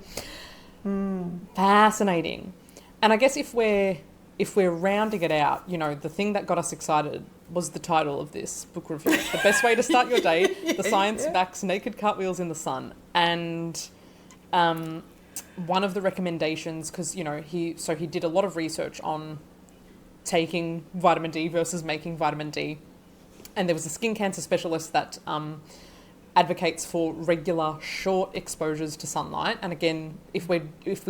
fascinating. And I guess if we're rounding it out, the thing that got us excited was the title of this book review. The best way to start your day, the science backs naked cartwheels in the sun. And one of the recommendations, because, he did a lot of research on taking vitamin D versus making vitamin D. And there was a skin cancer specialist that advocates for regular short exposures to sunlight. And again, if we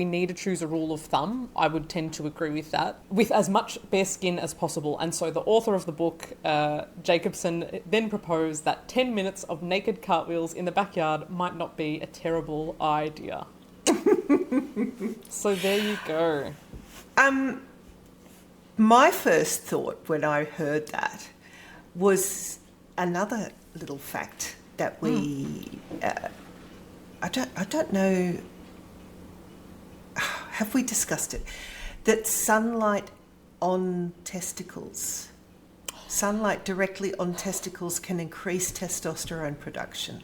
need to choose a rule of thumb, I would tend to agree with that, with as much bare skin as possible. And so the author of the book, Jacobson, then proposed that 10 minutes of naked cartwheels in the backyard might not be a terrible idea. So there you go. My first thought when I heard that was another little fact that we, I don't know, have we discussed it? That sunlight directly on testicles can increase testosterone production.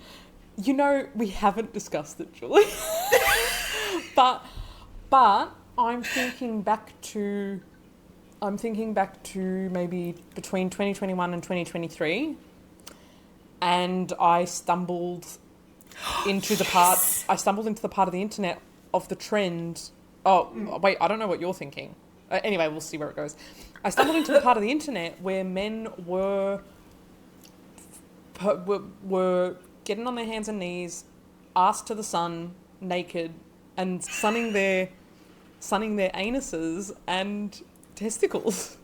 We haven't discussed it, Julie. but I'm thinking back to maybe between 2021 and 2023. And I stumbled into the part of the internet of the trend. Oh, wait, I don't know what you're thinking. Anyway, we'll see where it goes. I stumbled into the part of the internet where men were getting on their hands and knees, ass to the sun, naked, and sunning their anuses and testicles.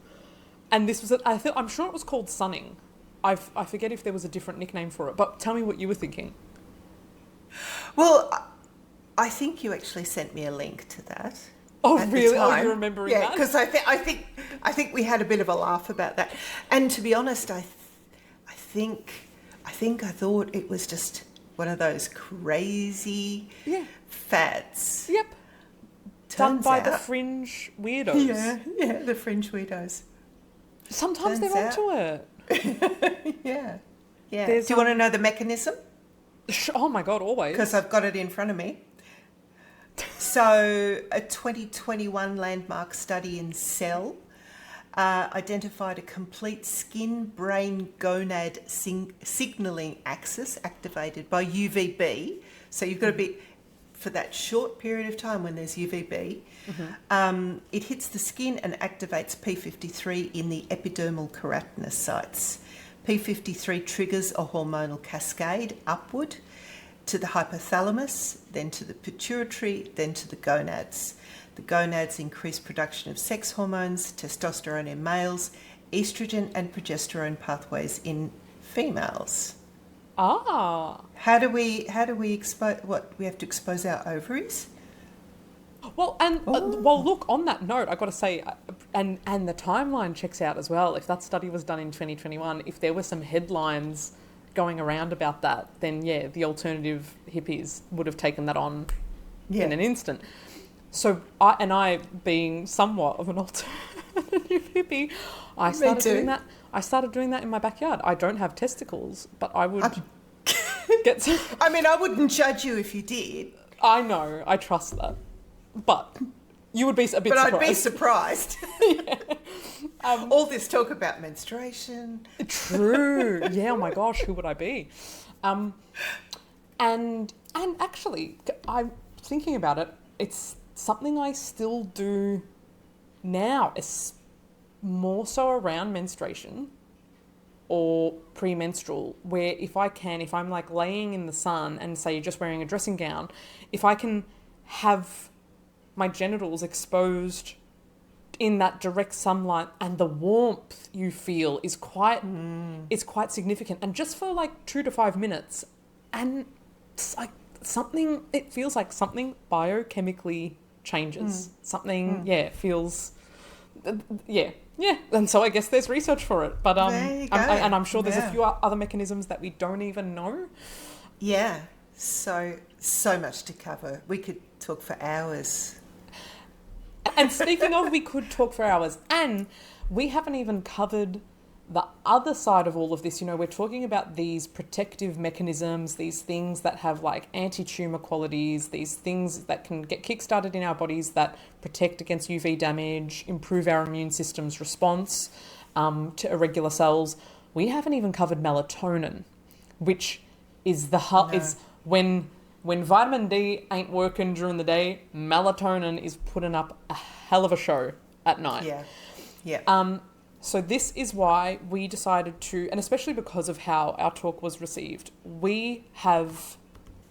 And this was, I'm sure it was called sunning. I forget if there was a different nickname for it, but tell me what you were thinking. Well, I think you actually sent me a link to that. Oh, really? Oh, you're remembering that? Yeah, because I think we had a bit of a laugh about that. And to be honest, I think I thought it was just one of those crazy fads. Yep. Done by the fringe weirdos. Yeah, the fringe weirdos. Sometimes they're onto it. Yeah. Do you want to know the mechanism? Oh my God, always. Because I've got it in front of me. So a 2021 landmark study in Cell identified a complete skin-brain-gonad signalling axis activated by UVB. So you've got to be, for that short period of time when there's UVB, it hits the skin and activates P53 in the epidermal keratinocytes. P53 triggers a hormonal cascade upward to the hypothalamus, then to the pituitary, then to the gonads. The gonads increase production of sex hormones, testosterone in males, estrogen and progesterone pathways in females. Ah. How do we expose? What, we have to expose our ovaries? Well, and well, look, on that note, I got to say, and the timeline checks out as well. If that study was done in 2021, if there were some headlines going around about that, then the alternative hippies would have taken that on in an instant. So I being somewhat of an alternative hippie, I started doing that. I started doing that in my backyard. I don't have testicles, but I would get some. I mean, I wouldn't judge you if you did. I know, I trust that, but you would be a bit surprised. But I'd be surprised. All this talk about menstruation. True. Yeah. Oh my gosh, who would I be? And actually, I'm thinking about it. It's something I still do now. It's more so around menstruation or premenstrual, where if I'm like laying in the sun and say you're just wearing a dressing gown, if I can have my genitals exposed in that direct sunlight and the warmth you feel is quite significant, and just for like 2 to 5 minutes, and it's like it feels like something biochemically changes. Something feels and so I guess there's research for it, but and I'm sure there's a few other mechanisms that we don't even know. So much to cover. We could talk for hours. And speaking of, we could talk for hours, and we haven't even covered the other side of all of this. You know, we're talking about these protective mechanisms, these things that have like anti-tumor qualities, these things that can get kickstarted in our bodies that protect against UV damage, improve our immune system's response to irregular cells. We haven't even covered melatonin, which is is when vitamin D ain't working during the day, melatonin is putting up a hell of a show at night. So this is why we decided to, and especially because of how our talk was received, we have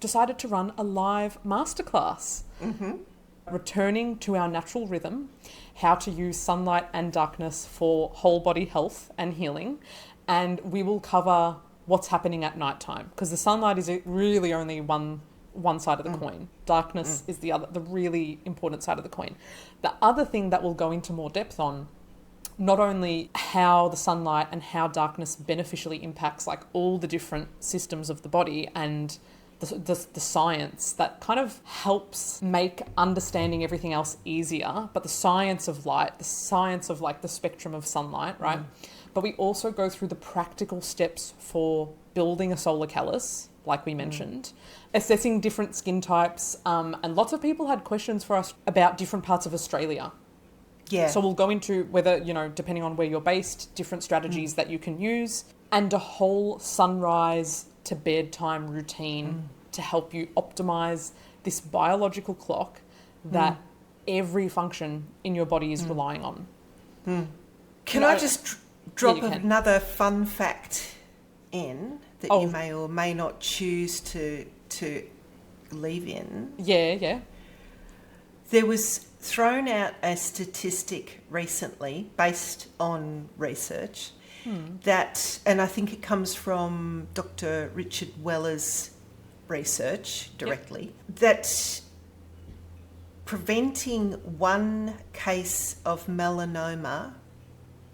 decided to run a live masterclass, returning to our natural rhythm, how to use sunlight and darkness for whole body health and healing. And we will cover what's happening at nighttime, because the sunlight is really only one side of the coin. Darkness is the other, the really important side of the coin. The other thing that we'll go into more depth on, not only how the sunlight and how darkness beneficially impacts like all the different systems of the body and the science that kind of helps make understanding everything else easier, but the science of light, the science of like the spectrum of sunlight, right? But we also go through the practical steps for building a solar callus, like we mentioned, assessing different skin types, and lots of people had questions for us about different parts of Australia. So we'll go into whether, you know, depending on where you're based, different strategies that you can use, and a whole sunrise to bedtime routine to help you optimise this biological clock that every function in your body is relying on. Can I just drop another fun fact in that Oh. you may or may not choose to leave in. Yeah. There was thrown out a statistic recently based on research that, and I think it comes from Dr. Richard Weller's research directly, that preventing one case of melanoma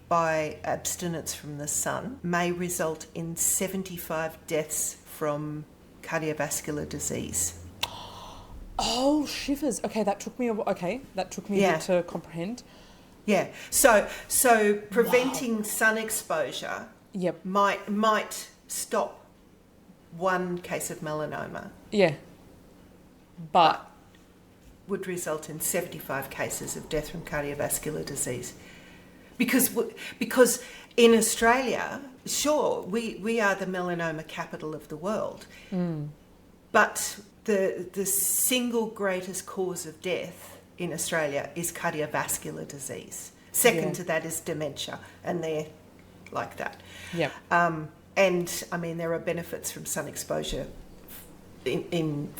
by abstinence from the sun may result in 75 deaths from cardiovascular disease. Oh, shivers. Okay, that took me a bit to comprehend. Yeah. So preventing sun exposure Yep. might stop one case of melanoma, Yeah. But would result in 75 cases of death from cardiovascular disease. Because in Australia, sure, we are the melanoma capital of the world, but the single greatest cause of death in Australia is cardiovascular disease. Second to that is dementia, and they're like that. Yep. And I mean, there are benefits from sun exposure for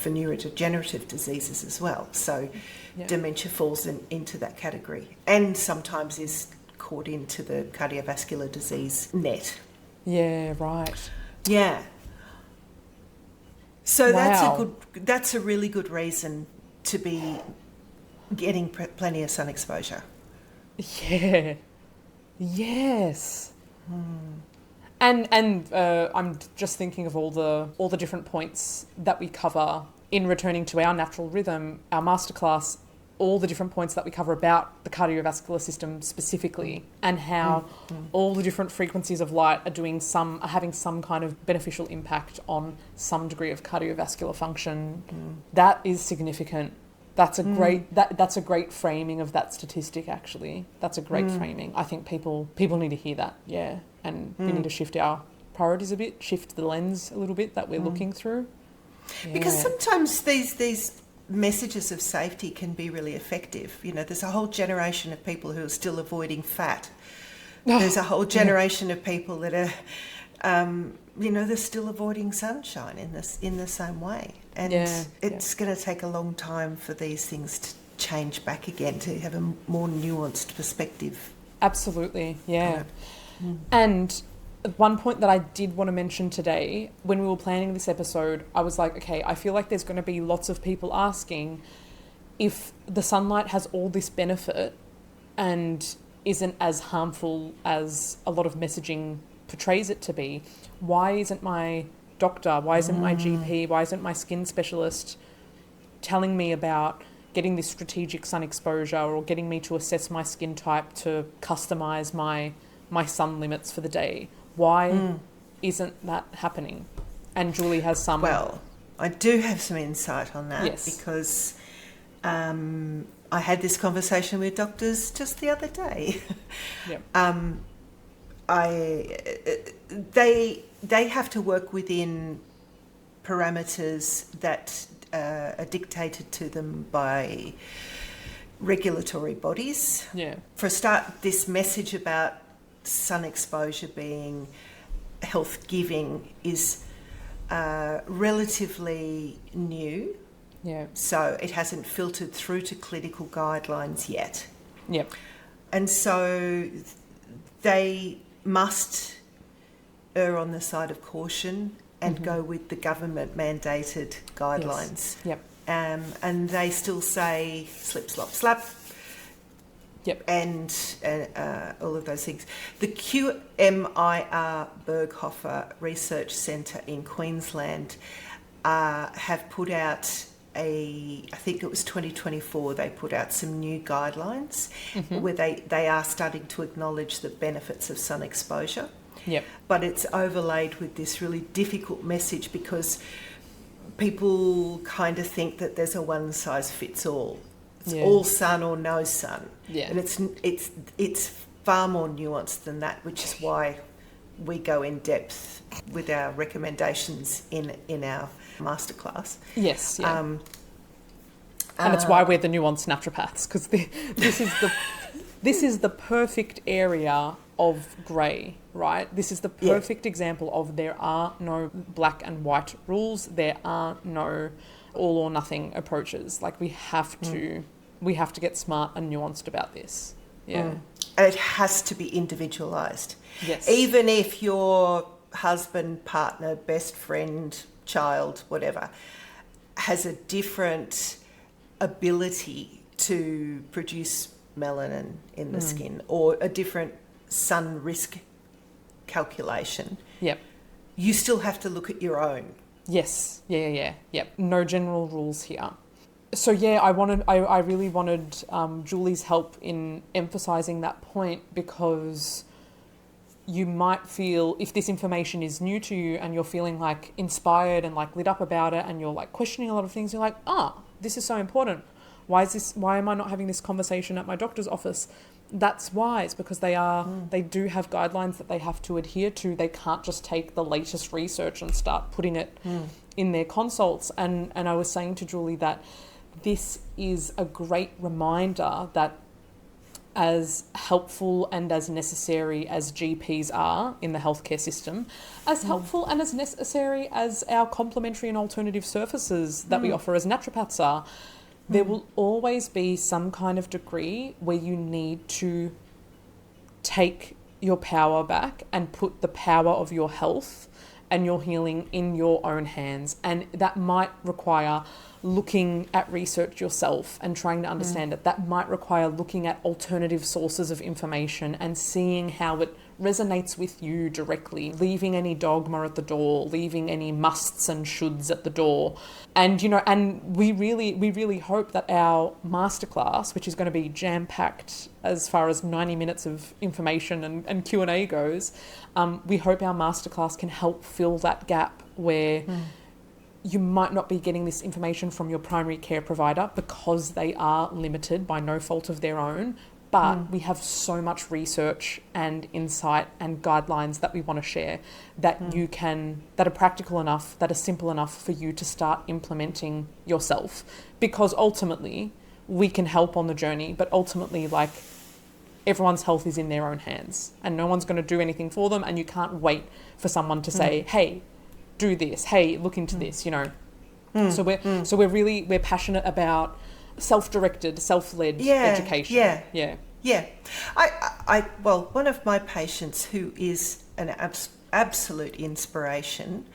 neurodegenerative diseases as well. So dementia falls into that category, and sometimes is caught into the cardiovascular disease net. Yeah, right. Yeah. So Wow. that's a really good reason to be getting plenty of sun exposure. Yeah. Yes. And I'm just thinking of all the different points that we cover in returning to our natural rhythm, our masterclass, all the different points that we cover about the cardiovascular system specifically, and how all the different frequencies of light are having some kind of beneficial impact on some degree of cardiovascular function. That is significant. That's a great framing of that statistic, actually. That's a great framing. I think people need to hear that, yeah. And we need to shift our priorities a bit, shift the lens a little bit that we're looking through. Yeah. Because sometimes these messages of safety can be really effective. You know, there's a whole generation of people who are still avoiding fat. There's a whole generation of people that are, they're still avoiding sunshine in the same way. And it's going to take a long time for these things to change back again, to have a more nuanced perspective. Absolutely, yeah. And one point that I did want to mention today, when we were planning this episode, I was like, okay, I feel like there's going to be lots of people asking if the sunlight has all this benefit and isn't as harmful as a lot of messaging portrays it to be. Why isn't my doctor, why isn't my GP, why isn't my skin specialist telling me about getting this strategic sun exposure, or getting me to assess my skin type to customise my sun limits for the day? Why isn't that happening? And Julie has some... Well, I do have some insight on that. Yes. Because I had this conversation with doctors just the other day. Yep. They have to work within parameters that are dictated to them by regulatory bodies. Yeah. For a start, this message about sun exposure being health giving is relatively new. Yeah. So it hasn't filtered through to clinical guidelines yet. Yep. And so they must err on the side of caution and go with the government mandated guidelines. Yes. Yep. And they still say slip, slop, slap. Yep. And all of those things. The QMIR Berghofer Research Centre in Queensland have put out I think it was 2024, they put out some new guidelines where they are starting to acknowledge the benefits of sun exposure. Yep. But it's overlaid with this really difficult message because people kind of think that there's a one size fits all. It's all sun or no sun. Yeah. And it's far more nuanced than that, which is why we go in depth with our recommendations in our masterclass. Yes. Yeah. And it's why we're the nuanced naturopaths, because this is the perfect area of grey, right? This is the perfect example of there are no black and white rules. There are no all or nothing approaches. Like we have to get smart and nuanced about this. Yeah. And it has to be individualised. Yes. Even if your husband, partner, best friend, child, whatever, has a different ability to produce melanin in the skin or a different sun risk calculation, Yep. you still have to look at your own. Yes. Yeah. No general rules here. So yeah, I really wanted Julie's help in emphasising that point, because you might feel, if this information is new to you and you're feeling like inspired and like lit up about it and you're like questioning a lot of things, you're like, this is so important. Why am I not having this conversation at my doctor's office? That's why. It's because they do have guidelines that they have to adhere to. They can't just take the latest research and start putting it in their consults. And I was saying to Julie that this is a great reminder that as helpful and as necessary as GPs are in the healthcare system, as helpful and as necessary as our complementary and alternative services that we offer as naturopaths are, there will always be some kind of degree where you need to take your power back and put the power of your health and your healing in your own hands. And that might require looking at research yourself and trying to understand it. That might require looking at alternative sources of information and seeing how it resonates with you directly, leaving any dogma at the door, leaving any musts and shoulds at the door. And, and we really hope that our masterclass, which is going to be jam-packed as far as 90 minutes of information and Q&A goes, we hope our masterclass can help fill that gap where you might not be getting this information from your primary care provider because they are limited by no fault of their own. But we have so much research and insight and guidelines that we want to share that that are practical enough, that are simple enough for you to start implementing yourself. Because ultimately, we can help on the journey, but ultimately, like, everyone's health is in their own hands and no one's going to do anything for them, and you can't wait for someone to say, hey, do this, hey, look into this, So we're passionate about self-directed, self-led education. Yeah. Well, one of my patients who is an absolute inspiration,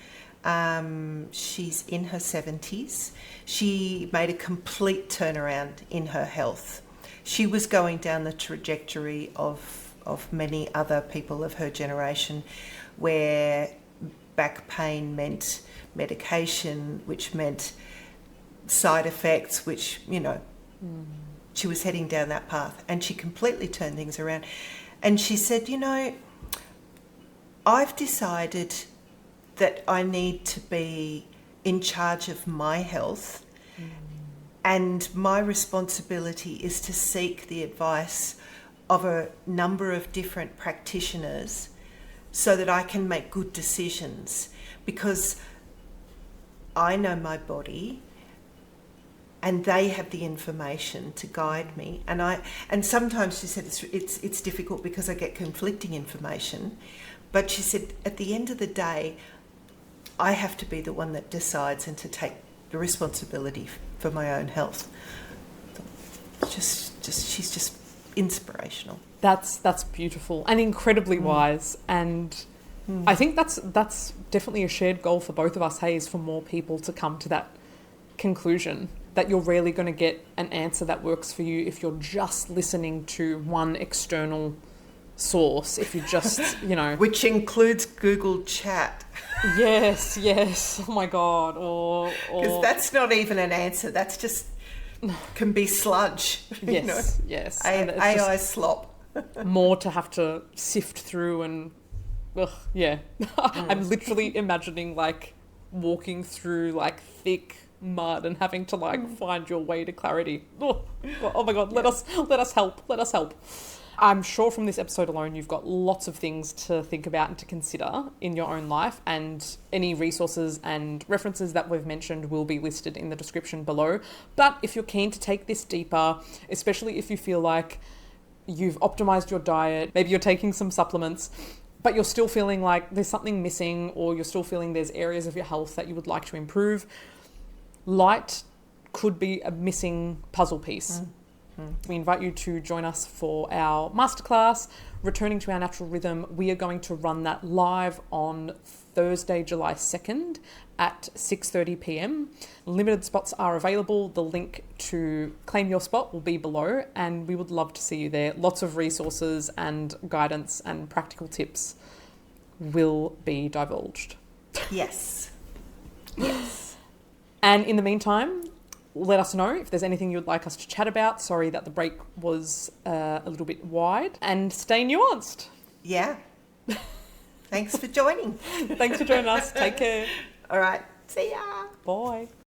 she's in her 70s. She made a complete turnaround in her health. She was going down the trajectory of many other people of her generation, where back pain meant medication, which meant side effects, which, she was heading down that path, and she completely turned things around. And she said, I've decided that I need to be in charge of my health, and my responsibility is to seek the advice of a number of different practitioners so that I can make good decisions, because I know my body and they have the information to guide me. And sometimes she said it's difficult because I get conflicting information, but she said at the end of the day, I have to be the one that decides and to take the responsibility for my own health. She's just inspirational. That's beautiful and incredibly wise, and I think that's definitely a shared goal for both of us, is for more people to come to that conclusion that you're rarely going to get an answer that works for you if you're just listening to one external source, if you just, Which includes Google Chat. Yes. Oh my God. Because that's not even an answer. That's just can be sludge. Yes. AI slop. More to have to sift through and, I'm literally imagining like walking through like thick mud and having to like find your way to clarity. Oh my God, let us help. I'm sure from this episode alone you've got lots of things to think about and to consider in your own life, and any resources and references that we've mentioned will be listed in the description below. But if you're keen to take this deeper, especially if you feel like you've optimized your diet, maybe you're taking some supplements, but you're still feeling like there's something missing, or you're still feeling there's areas of your health that you would like to improve, light could be a missing puzzle piece. We invite you to join us for our masterclass, Returning to Our Natural Rhythm. We are going to run that live on Thursday, July 2nd at 6:30 p.m. Limited spots are available. The link to claim your spot will be below, and we would love to see you there. Lots of resources and guidance and practical tips will be divulged. Yes. And in the meantime, let us know if there's anything you'd like us to chat about. Sorry that the break was a little bit wide. And stay nuanced. Yeah. Thanks for joining. Thanks for joining us. Take care. All right. See ya. Bye.